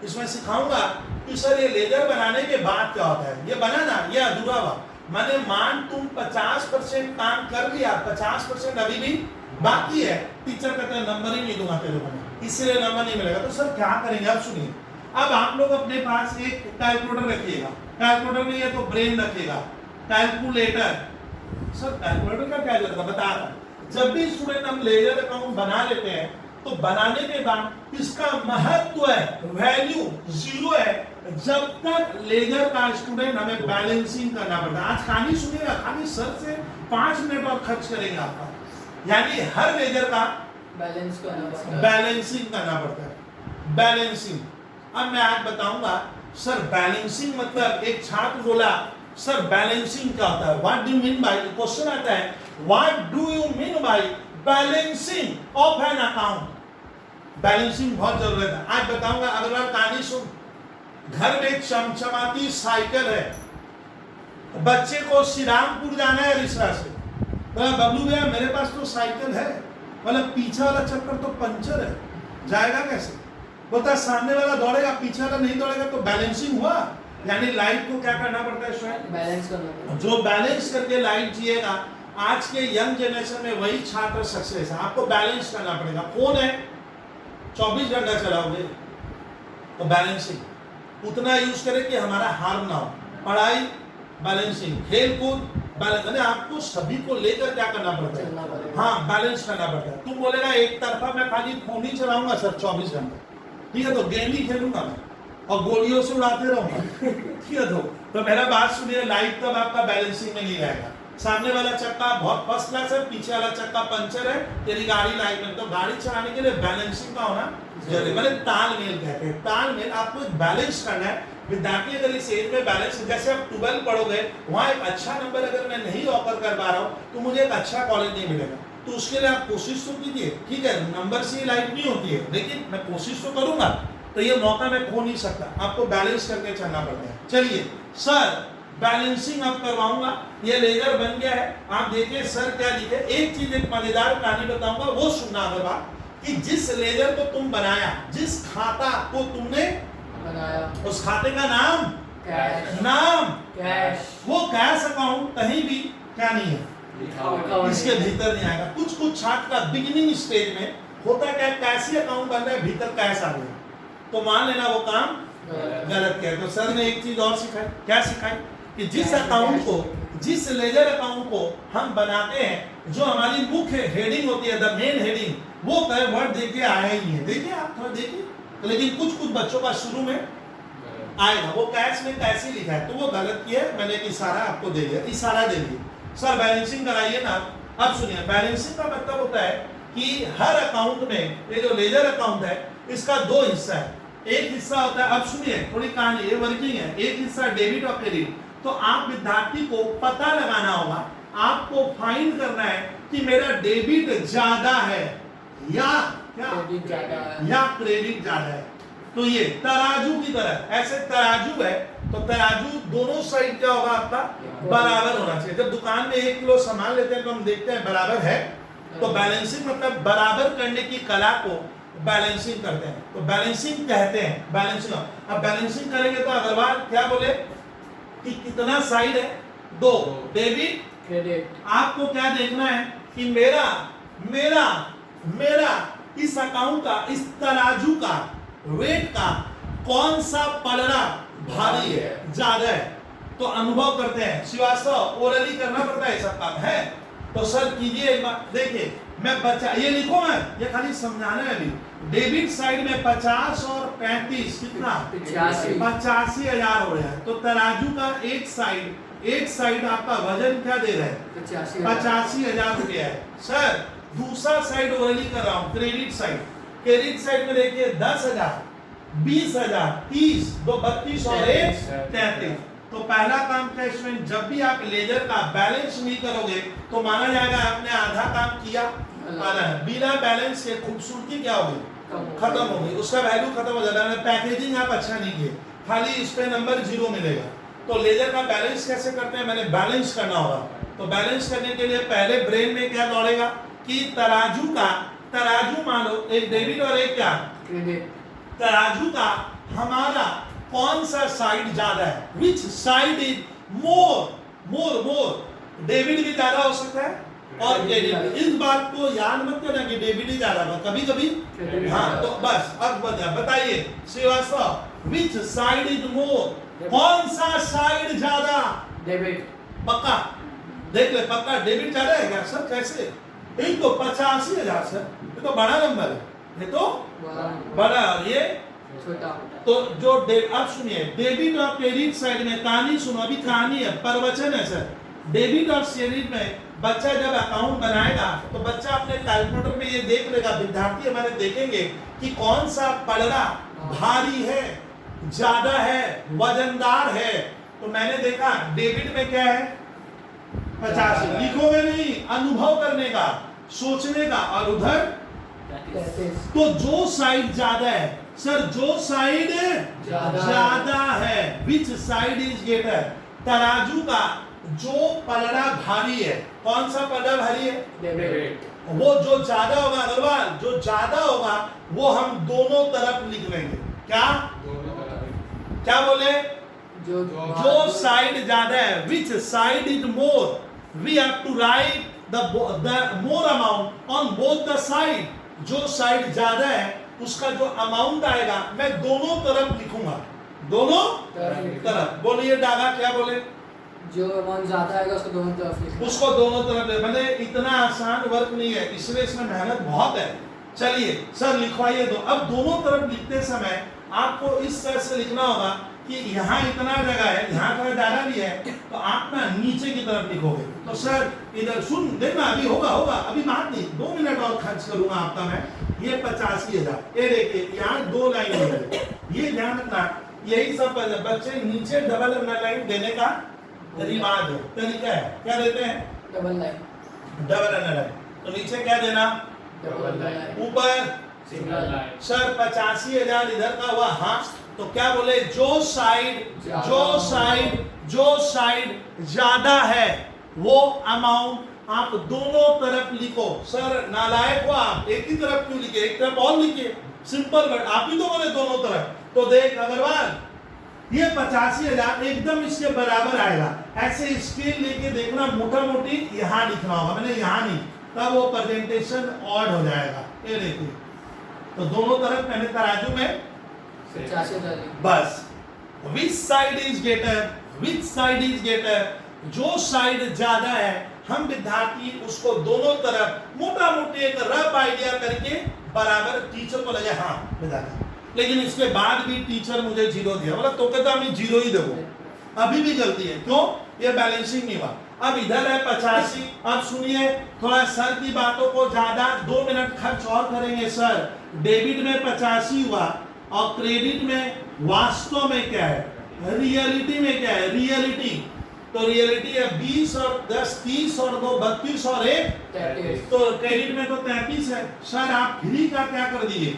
इसमें सिखाऊंगा कि सर ये लेजर बनाने के बाद क्या होता है। ये बना ना, ये अधूरा हुआ। मैंने मान तुम 50% काम कर लिया, 50% अभी भी बाकी है। टीचर कहते हैं नंबर ही नहीं दूंगा तेरे को, इसलिए नंबर नहीं मिलेगा। तो सर क्या करेंगे? अब सुनिए, अब आप लोग अपने पास एक कैलकुलेटर रखिएगा। कैलकुलेटर नहीं है तो ब्रेन रखिएगा, कैलकुलेटर। सर कैलकुलेटर का क्या जरूरत है? बता रहा हूं। जब भी स्टूडेंट हम लेजर अकाउंट बना लेते हैं तो बनाने के बाद इसका महत्व है, वैल्यू 0 है जब तक लेजर का स्टूडेंट हमें बैलेंसिंग करना पड़ता है। आज कहानी सुनिएगा, खाली सर से 5 मिनट और खर्च करेंगे आपका। यानी हर लेजर का बैलेंस करना पड़ता है। बैलेंसिंग करना पड़ता है। बैलेंसिंग अब मैं आज बताऊंगा। सर बैलेंसिंग मतलब, एक छात्र बोला सर बैलेंसिंग क्या होता है? What do you mean by, question आता है what do you mean by balancing of an account. Balancing बहुत जरूरत है, आज बताऊंगा। अगला कहानी सुन। घर में चमचमाती साइकिल है, बच्चे को श्रीरामपुर जाना है रिश्ता से। बोला बबलू भैया मेरे पास तो साइकिल है, बोला पीछे वाला चक्कर तो पंचर है, जाएगा कैसे? बोलता है सामने वाला दौड़ेगा पीछे वाला नहीं दौड़ेगा तो बैलेंसिंग हुआ। यानी लाइफ को क्या करना पड़ता है स्वयं, बैलेंस करना पड़ेगा। जो बैलेंस करके लाइफ जिएगा, आज के यंग जनरेशन में वही छात्र सक्सेस है। आपको बैलेंस करना पड़ेगा। फोन है 24 घंटा चलाओगे तो बैलेंसिंग उतना यूज करें कि हमारा हार्म ना हो। पढ़ाई बैलेंसिंग, खेल कूद बैलेंस, यानी आपको सभी को लेकर क्या करना पड़ता चलना है, पड़ेगा। हाँ बैलेंस करना पड़ता है। तुम बोलेगा एक तरफा मैं खाली फोन ही चलाऊंगा सर 24 घंटे, ठीक है तो गेम ही खेलूंगा मैं और गोलियों से उड़ाते रहूंगा, ठीक है तो मेरा बात सुनिए, लाइफ तब आपका बैलेंसिंग में नहीं रहेगा। सामने वाला चक्का बहुत फर्स्ट क्लास है, पीछे वाला चक्का पंचर है, तेरी गाड़ी लाइफ में, तो गाड़ी चलाने के लिए बैलेंसिंग का होना जरूरी, मतलब तालमेल कहते हैं। तालमेल, आपको एक बैलेंस करना है। विद्यार्थी अगर इस एज में बैलेंस, जैसे आप 12 पढ़ोगे वहाँ एक अच्छा नंबर अगर मैं नहीं ऑफर कर पा रहा हूँ तो मुझे एक अच्छा कॉलेज नहीं मिलेगा, तो उसके लिए आप कोशिश तो कीजिए, ठीक है नंबर से लाइफ नहीं होती है, लेकिन मैं कोशिश तो करूंगा, तो ये मौका मैं खो नहीं सकता। आपको बैलेंस करके चलना पड़ता है। चलिए सर बैलेंसिंग अब करवाऊंगा, ये लेजर बन गया है। आप देखिए सर क्या लिखे, एक चीज एक मजेदार कहानी बताऊंगा, वो सुनना अगर बात, कि जिस लेजर को तुम बनाया, जिस खाता को तुमने बनाया, उस खाते का नाम कैश, नाम कैश, वो कैश अकाउंट कहीं भी क्या नहीं है, लिखा इसके भीतर नहीं आएगा। कुछ कुछ छात्र का बिगिनिंग स्टेज में होता क्या, कैश अकाउंट बन रहा है, भीतर कैश आ गया, तो मान लेना वो काम गलत किया। तो सर ने एक चीज और सिखाई, क्या सिखाई, कि जिस अकाउंट को, जिस लेजर अकाउंट को हम बनाते हैं, जो हमारी मुख्य हेडिंग होती है, द मेन हेडिंग, वो वर्ड देखिए आया ही है। देखिए आप थोड़ा देखिए, तो लेकिन कुछ कुछ बच्चों का शुरू में आएगा, वो कैश में कैसे लिखा है, तो वो गलत किया। मैंने एक इशारा आपको दे दिया, इशारा दे दिया। सर बैलेंसिंग कराइए ना। अब सुनिए, बैलेंसिंग का मतलब होता है कि हर अकाउंट में, ये जो लेजर अकाउंट है इसका दो हिस्सा है। एक हिस्सा होता है, अब सुनिए थोड़ी कहानी, ये वर्किंग है, एक हिस्सा डेबिट और क्रेडिट। तो आप विद्यार्थी को पता लगाना होगा, आपको फाइंड करना है कि मेरा डेबिट ज्यादा है या क्या, क्रेडिट ज्यादा है, या क्रेडिट ज्यादा है। तो ये तराजू की तरह, ऐसे तराजू है तो तराजू दोनों साइड क्या होगा आपका, बराबर होना चाहिए। जब दुकान में 1 किलो सामान लेते हैं तो हम देखते हैं बराबर है, तो बैलेंसिंग मतलब बराबर करने की कला को बैलेंसिंग करते हैं, तो बैलेंसिंग कहते हैं। बैलेंसिंग, अब बैलेंसिंग करेंगे तो अग्रवाल क्या बोले कि कितना साइड है, 2 डेबिट क्रेडिट। आपको क्या देखना है कि मेरा मेरा मेरा इस अकाउंट का, इस तराजू का वेट का कौन सा पलड़ा भारी है, ज्यादा है। तो अनुभव करते हैं श्रीवास्तव, ओरली करना पड़ता है, सब काम है। तो सर कीजिए एक बार, देखिए मैं बचा, ये लिखो मैं, ये खाली समझाना है अभी। डेबिट साइड में 50 और 35 कितना, 85,000 हो रहा है। तो तराजू का एक साइड आपका वजन क्या दे रहा है, 85,000 रुपया है। सर दूसरा साइड ओरली कर रहा हूं, क्रेडिट साइड। क्रेडिट साइड में देखिए 10,000, 20,000, 30, 2 32 और 1 33। तो पहला काम क्या इसमें, जब भी आप लेजर का बैलेंस नहीं करोगे तो माना जाएगा आपने आधा काम किया, आधा है। बिना बैलेंस के खूबसूरती क्या होगी, खत्म हो गई, उसका वैल्यू खत्म हो जाता है। पैकेजिंग आप अच्छा नहीं किए, खाली इस पे नंबर 0 मिलेगा। तो लेजर का बैलेंस कैसे करते हैं, मैंने बैलेंस करना होगा। तो बैलेंस करने के लिए पहले ब्रेन में क्या दौड़ेगा कि तराजू का, तराजू मान लो एक डेबिट और एक क्या क्रेडिट, तराजू का हमारा कौन सा साइड ज्यादा है, which side is more. Debit भी ज्यादा हो सकता है और क्रेडिट। इस बात को याद मत करना कि डेबिट ही ज्यादा होगा, कभी कभी हाँ। तो बस अब बताइए Srivastava, which side is more, कौन सा साइड ज्यादा, डेबिट। पक्का देख ले, पक्का डेबिट ज्यादा है क्या सर, कैसे, एक तो 85,000 सर, ये तो बड़ा नंबर है, ये तो बड़ा, और ये छोटा। तो जो अब सुनिए, डेबिट और क्रेडिट साइड में कहानी सुनो, अभी कहानी है, प्रवचन है सर। डेबिट और क्रेडिट में बच्चा जब अकाउंट बनाएगा तो बच्चा अपने कैलकुलेटर में ये देख लेगा, विद्यार्थी हमारे देखेंगे कि कौन सा पलड़ा भारी है, ज्यादा है, वजनदार है। तो मैंने देखा डेबिट में क्या है 50, लिखोगे नहीं, अनुभव करने का, सोचने का, और उधर तो जो साइड ज्यादा है सर, जो साइड ज्यादा है, विच साइड इज ग्रेटर, तराजू का जो पलड़ा भारी है, कौन सा पलड़ा भारी है, डेबिट। वो जो ज्यादा होगा अग्रवाल, जो ज्यादा होगा वो हम दोनों तरफ लिख लेंगे। क्या दोनों तरफ क्या बोले? जो जो साइड ज्यादा है, which side is more, we have to write the more amount on both the side. जो साइड ज्यादा है उसका जो अमाउंट आएगा मैं दोनों तरफ लिखूंगा, दोनों तरफ। बोलिए डागा, क्या बोले? जो अमाउंट ज्यादा आएगा उसको दोनों तरफ लिखना। उसको दोनों तरफ, मैंने इतना आसान वर्क नहीं है, इसलिए इसमें मेहनत बहुत है। चलिए सर लिखवाइए दो। अब दोनों तरफ लिखते समय आपको इस तरह से लिखना होगा कि यहाँ इतना जगह है, यहाँ थोड़ा ज्यादा भी है, तो आप ना नीचे की तरफ लिखोगे। तो सर इधर सुन देखना, अभी होगा होगा, अभी बात नहीं, 2 मिनट और खर्च करूंगा आपका मैं। ये 85,000, ये देखिए यहाँ 2 लाइन हो गई, ये ध्यान रखना। यही सब बच्चे नीचे डबल अंडरलाइन देने का रिवाज है, तरीका है। क्या देते हैं? Double line, double underline. तो नीचे क्या देना? डबल लाइन, ऊपर सिंगल लाइन। सर 85,000 इधर का हुआ, हाँ। तो क्या बोले? जो साइड ज्यादा है वो अमाउंट आप दोनों तरफ लिखो। सर नालायक हो आप, एक ही तरफ क्यों लिखे? एक तरफ और लिखिए, सिंपल वर्ड। आप ही तो बोले दोनों तरफ। तो देख अग्रवाल, ये 85,000 एकदम इसके बराबर आएगा। ऐसे स्केल लेके देखना, मोटा मोटी यहाँ लिखना होगा, मैंने यहाँ नहीं, तब वो प्रेजेंटेशन ऑड हो जाएगा। ये देखिए, तो दोनों तरफ मैंने तराजू में 85,000 बस विच साइड इज ग्रेटर, जो साइड ज्यादा है हम विद्यार्थी उसको दोनों तरफ मोटा मोटी एक रफ आइडिया करके बराबर टीचर को लगे हाँ विद्यार्थी। लेकिन इसके बाद भी टीचर मुझे 0 दिया, बोला तो कहता मैं 0 ही दूंगा, अभी भी गलती है। क्यों? ये बैलेंसिंग नहीं हुआ। अब इधर है 85। अब सुनिए थोड़ा सर की बातों को ज्यादा 2 मिनट खर्च और करेंगे। सर डेबिट में 85 हुआ और क्रेडिट में वास्तव में क्या है, रियलिटी में क्या है? रियलिटी, तो रियलिटी है 20 और 10 30 और 2 32 और 1 33। तो क्रेडिट में तो 33 है। सर आप फ्री का क्या कर दिए?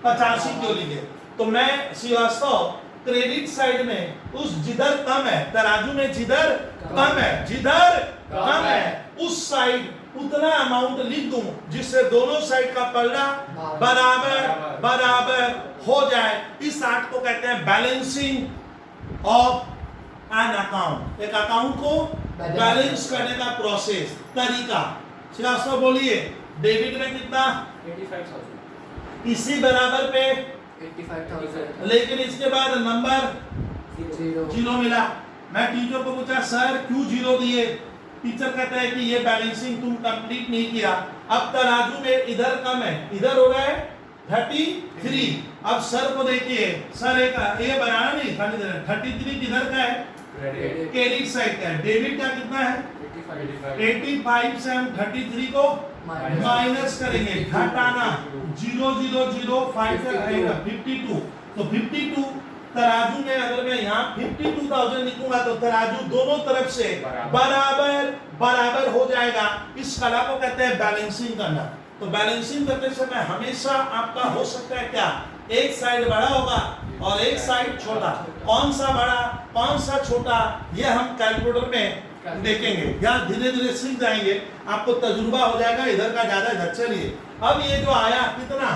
85 क्यों लिखे? तो मैं श्रीवास्तव क्रेडिट साइड में उस जिधर कम है, तराजू में जिधर कम है उस साइड उतना अमाउंट लिख दूं जिससे दोनों साइड का पलड़ा बराबर हो जाए। इस आर्ट को कहते हैं बैलेंसिंग ऑफ एन अकाउंट। एक अकाउंट को बैलेंस करने का प्रोसेस, तरीका। श्रीवास्तव बोलिए डेबिट में कितना? 85,000। इसी बराबर पे 85,000, लेकिन इसके बाद नंबर 0 0 मिला। मैं टीचर को पूछा सर क्यों 0 दिए? टीचर कहता है कि ये बैलेंसिंग तुम कंप्लीट नहीं किया। अब तराजू में इधर कम है, इधर हो रहा है 33। अब सर को देखिए, सर एक ये बनाना नहीं, खाली 33 किधर का है? क्रेडिट क्रेडिट साइड का है। डेबिट का कितना है? 85 से हम 33 को माइनस करेंगे, घटाना 0 0 0 5 से रहेगा 52। तो 52 तराजू में अगर मैं यहाँ 52,000 लिखूंगा तो तराजू दोनों तरफ से बराबर हो जाएगा। इस कला को कहते हैं बैलेंसिंग करना। तो बैलेंसिंग करते समय हमेशा आपका हो सकता है क्या, एक साइड बड़ा होगा और एक साइड छोटा। कौन सा बड़ा कौन सा छोटा ये हम कैलकुलेटर में देखेंगे या धीरे धीरे सीख जाएंगे, आपको तजुर्बा हो जाएगा इधर का ज्यादा इधर। चलिए अब ये जो आया कितना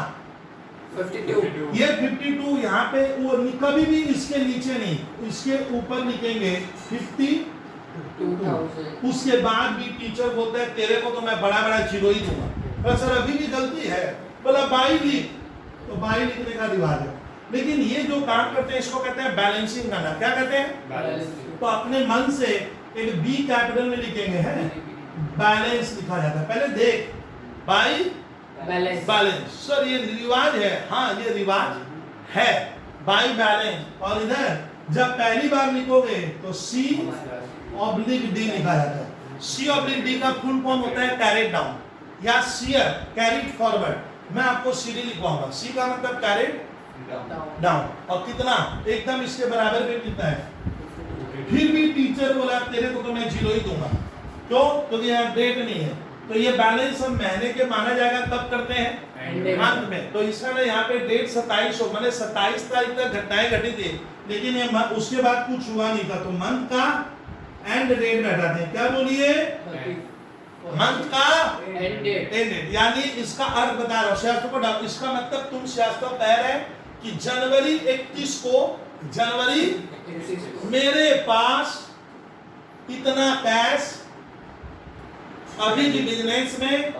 52, ये 52 यहाँ पे वो कभी भी इसके नीचे नहीं, इसके ऊपर लिखेंगे 52। उसके बाद भी टीचर बोलता है तेरे को तो मैं बड़ा बड़ा 0 ही दूंगा। पर सर अभी भी गलती है, बोला 22 लिख, तो 22 लिखने का रिवाज है। लेकिन ये जो काम करते हैं इसको कहते हैं बैलेंसिंग करना। क्या कहते हैं? तो अपने मन से एक बी कैपिटल में लिखेंगे, है बैलेंस लिखा जाता है। पहले देख बाई बैलेंस, सर ये रिवाज है, हाँ ये रिवाज है बाई बैलेंस। और इधर जब पहली बार लिखोगे तो सी ऑब्लिक डी लिखा जाता है। सी ऑब्लिक डी का फुल फॉर्म होता है कैरेट डाउन या सीयर कैरिड फॉरवर्ड। मैं आपको सीडी लिखवाऊंगा। सी का मतलब कैरेट डाउन, और कितना एकदम इसके बराबर में कितना है। फिर भी टीचर बोला तेरे को तो मैं 0 ही दूंगा। क्यों? क्योंकि यहाँ डेट नहीं है। तो ये बैलेंस हम महीने के माना जाएगा कब करते हैं? अंत में। तो इसमें यहाँ पे डेट 27 हो, मैंने 27 तारीख तक घटनाएं घटी थी, लेकिन ये उसके बाद कुछ हुआ नहीं था, तो मंथ का एंड डेट बैठाते हैं। क्या बोलिए? मंथ का एंड डेट एंडेड, यानी इसका अर्थ बता रहा हूं शास्त्र को डाल। इसका मतलब तुम शास्त्र कह रहे हैं कि जनवरी 31 को, जनवरी मेरे पास इतना कैश अभी भी बिजनेस में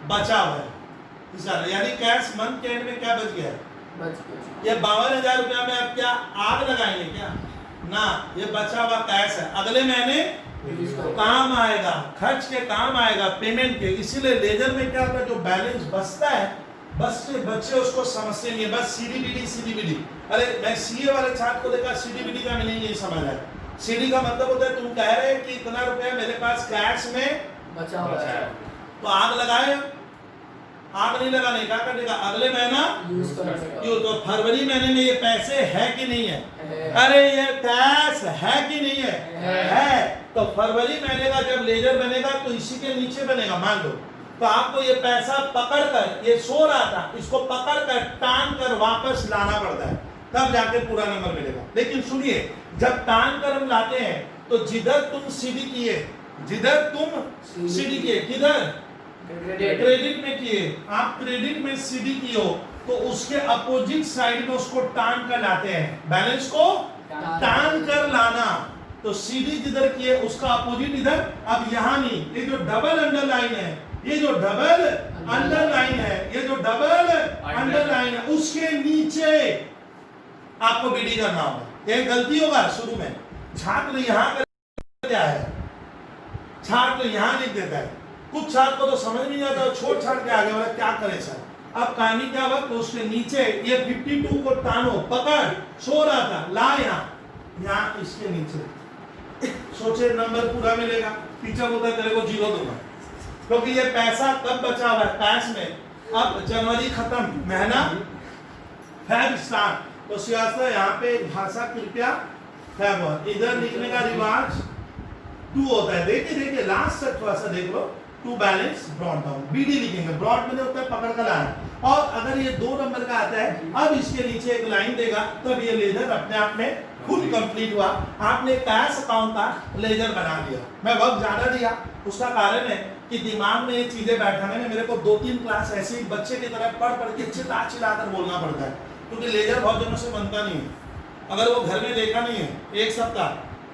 बचा हुआ है, यानी कैश मंथ के एंड में क्या बच गया है? बच गया। ये 52,000 रुपया में अब क्या आग लगाएंगे क्या? ना, ये बचा हुआ कैश है, अगले महीने काम आएगा, खर्च के काम आएगा, पेमेंट के। इसीलिए लेजर में क्या होता है, जो बैलेंस बचता है, बच्चे उसको समझते नहीं है, बस सीडीबीडी। अरे मैं सीए वाले छात्र को देखा, सीडीबीडी का मीनिंग नहीं समझ आया। सीडी का मतलब होता है तुम कह रहे हैं कि इतना रुपया मेरे पास कैश में बचा हुआ है, तो आग लगाए, आग नहीं लगाने क्या करेगा, अगले महीना यूज करने का। क्यों? तो फरवरी महीने में ये पैसे है कि नहीं है? है। अरे ये कैश है कि नहीं है? है। तो फरवरी महीने का जब लेजर बनेगा तो इसी के नीचे बनेगा, मान लो। तो आपको ये पैसा पकड़कर, ये सो रहा था, इसको पकड़कर टांग कर वापस लाना पड़ता है, तब जाके पूरा नंबर मिलेगा। लेकिन सुनिए, जब टांग कर हम लाते हैं तो जिधर तुम सीडी किए, जिधर तुम सीडी किए, किधर क्रेडिट में किए, आप क्रेडिट में सीडी किए हो, तो उसके अपोजिट साइड में उसको टांग कर लाते हैं, बैलेंस को टांग कर लाना। तो सीडी जिधर किए उसका अपोजिट इधर। अब यहाँ नहीं, ये जो डबल अंडरलाइन है, ये जो डबल अंडरलाइन है, ये जो डबल अंडरलाइन है, उसके नीचे आपको बीडी करना होगा। ये गलती होगा शुरू में, छात्र यहाँ कर क्या है, छात्र यहाँ लिख देता है। कुछ छात्र को तो समझ नहीं आता, छोट छात्र के आगे वाला क्या करे सर। अब कहानी क्या हुआ, तो उसके नीचे ये 52 को तानो, पकड़, सो रहा था, ला यहाँ इसके नीचे, सोचे नंबर पूरा मिलेगा। टीचर बोलता है तेरे को 0 दूंगा, क्योंकि ये पैसा कब बचा हुआ है कैश में। अब जनवरी खत्म, महीना फेब स्टार्ट, तो सियासत यहाँ पे भाषा कृपया फेब, इधर लिखने का रिवाज 2 होता है। देखिए लास्ट तक थोड़ा सा देख लो, to balance brought down, BD लिखेंगे, ब्रॉड में होता है पकड़ कर लाना। और अगर ये 2 नंबर का आता है, अब इसके नीचे एक लाइन देगा, तब ये लेजर अपने आप में खुद कंप्लीट हुआ। आपने कैश अकाउंट का लेजर बना दिया। मैं वक्त ज्यादा दिया, उसका कारण है कि दिमाग में ये चीजें बैठाने में मेरे को 2-3 क्लास ऐसे ही बच्चे की तरह पढ़ के चिल्ला बोलना पड़ता है, क्योंकि लेजर बहुत दिनों से बनता नहीं है। अगर वो घर में देखा नहीं है 1 सप्ताह,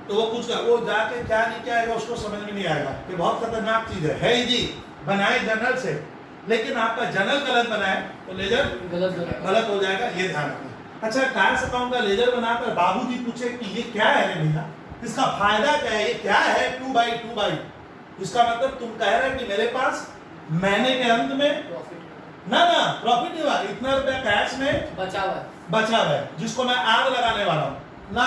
तो वो कुछ वो जाके क्या नहीं क्या आएगा उसको समझ में नहीं आएगा। ये बहुत खतरनाक चीज है ही जी। बनाए जनरल से, लेकिन आपका जनरल गलत बनाए तो लेजर गलत हो जाएगा, ये ध्यान रखना। अच्छा, कैश अकाउंट का लेजर बनाकर बाबूजी पूछे कि ये क्या है रे भैया, इसका फायदा क्या है, ये क्या है 2/2? इसका मतलब तुम कह रहे हैं कि मेरे पास महीने के अंत में ना प्रॉफिट नहीं हुआ, इतना रुपया कैश में बचा हुआ है जिसको मैं आग लगाने वाला हूँ ना,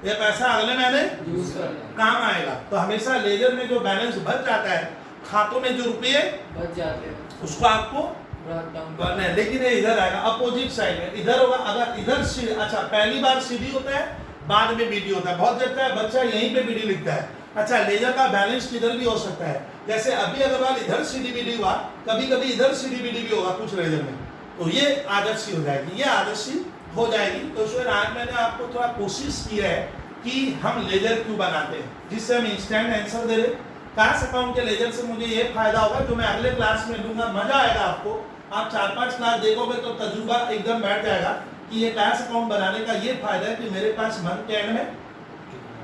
ये पैसा अगले महीने यूज कर काम आएगा। तो हमेशा लेजर में जो बैलेंस बच जाता है, खातों में जो रुपये बच जाते हैं, उसको आपको करना है। लेकिन ये इधर आएगा अपोजिट साइड में, इधर होगा। अगर इधर अच्छा पहली बार सीडी होता है, बाद में बीडी होता है। बहुत जगह है बच्चा यहीं पे बीडी लिखता है। अच्छा, लेजर का बैलेंस किधर भी हो सकता है, जैसे अभी अग्रवाल इधर सीडी बीडी हुआ, कभी कभी इधर सीडी बीडी भी होगा कुछ लेजर में, तो ये आदर्शी हो जाएगी, ये आदर्शी हो जाएगी। तो इसमें आज मैंने आपको थोड़ा कोशिश की है कि हम लेजर क्यों बनाते हैं, जिससे हम इंस्टेंट आंसर दे रहे। कैश अकाउंट के लेजर से मुझे ये फायदा होगा, जो मैं अगले क्लास में दूंगा, मजा आएगा आपको। आप 4-5 क्लास देखोगे तो तजुर्बा एकदम बैठ जाएगा कि ये कैश अकाउंट बनाने का ये फायदा है कि मेरे पास मंथ के एंड में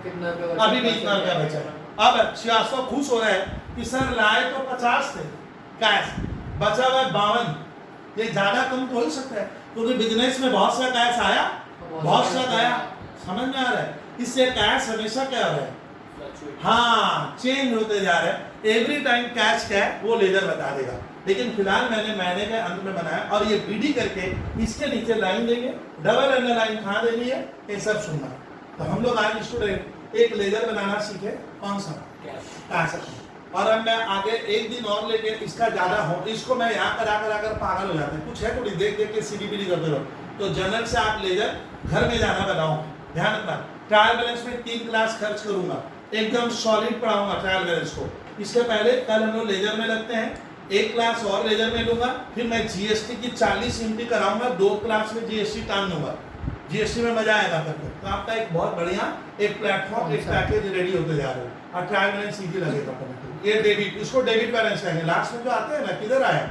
अभी भी इतना रुपया बचा है। अब सियासत खुश हो रहा है कि सर लाए तो 50 थे कैश, बचा हुआ 52। ये ज्यादा कम तो हो ही सकता है, क्योंकि बिजनेस में बहुत सा कैश आया, बहुत सा गया। समझ में आ रहा है? इससे कैश हमेशा क्या हो रहा है, हाँ, चेंज होते जा रहे हैं। एवरी टाइम कैश क्या है वो लेजर बता देगा। लेकिन फिलहाल मैंने महीने के अंत में बनाया, और ये बीडी करके इसके नीचे लाइन देंगे, डबल अंडरलाइन कहाँ देनी है, ये सब सुनना। तो हम लोग आज स्टूडेंट एक लेजर बनाना सीखे, कौन सा, कैश। और अब मैं आगे एक दिन और लेके इसका ज्यादा हो, इसको मैं यहाँ कर आकर पागल हो जाता है। कुछ है थोड़ी देख के सीडी बीडी करते रहो। तो जनरल से आप लेजर घर में जाना बनाओ, ध्यान रखना। ट्रायल बैलेंस में 3 क्लास खर्च करूंगा, एकदम सॉलिड पढ़ाऊंगा ट्रायल बैलेंस को। इसके पहले कल हम लोग लेजर में लगते हैं, 1 क्लास और लेजर में लूंगा, फिर मैं जीएसटी की 40 एमटी कराऊंगा, 2 क्लास में जीएसटी टान दूंगा। जीएसटी में मजा आएगा करके। तो आपका एक बहुत बढ़िया एक प्लेटफॉर्म एक पैकेज रेडी होते जा रहा है और ट्रायल लाइन सीधी लगेगा ऑटोमेटिक। ये डेबिट, इसको डेबिट बैलेंस कहेंगे। लास्ट में जो आते हैं ना, किधर आया,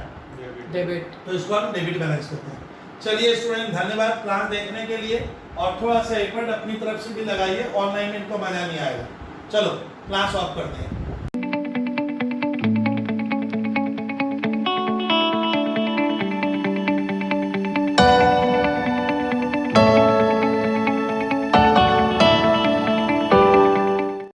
डेबिट। तो इसको हम डेबिट बैलेंस करते हैं। चलिए स्टूडेंट, धन्यवाद क्लास देखने के लिए, और थोड़ा सा एफर्ट अपनी तरफ से भी लगाइए, ऑनलाइन में इनको मजा नहीं आएगा। चलो क्लास ऑफ करते हैं।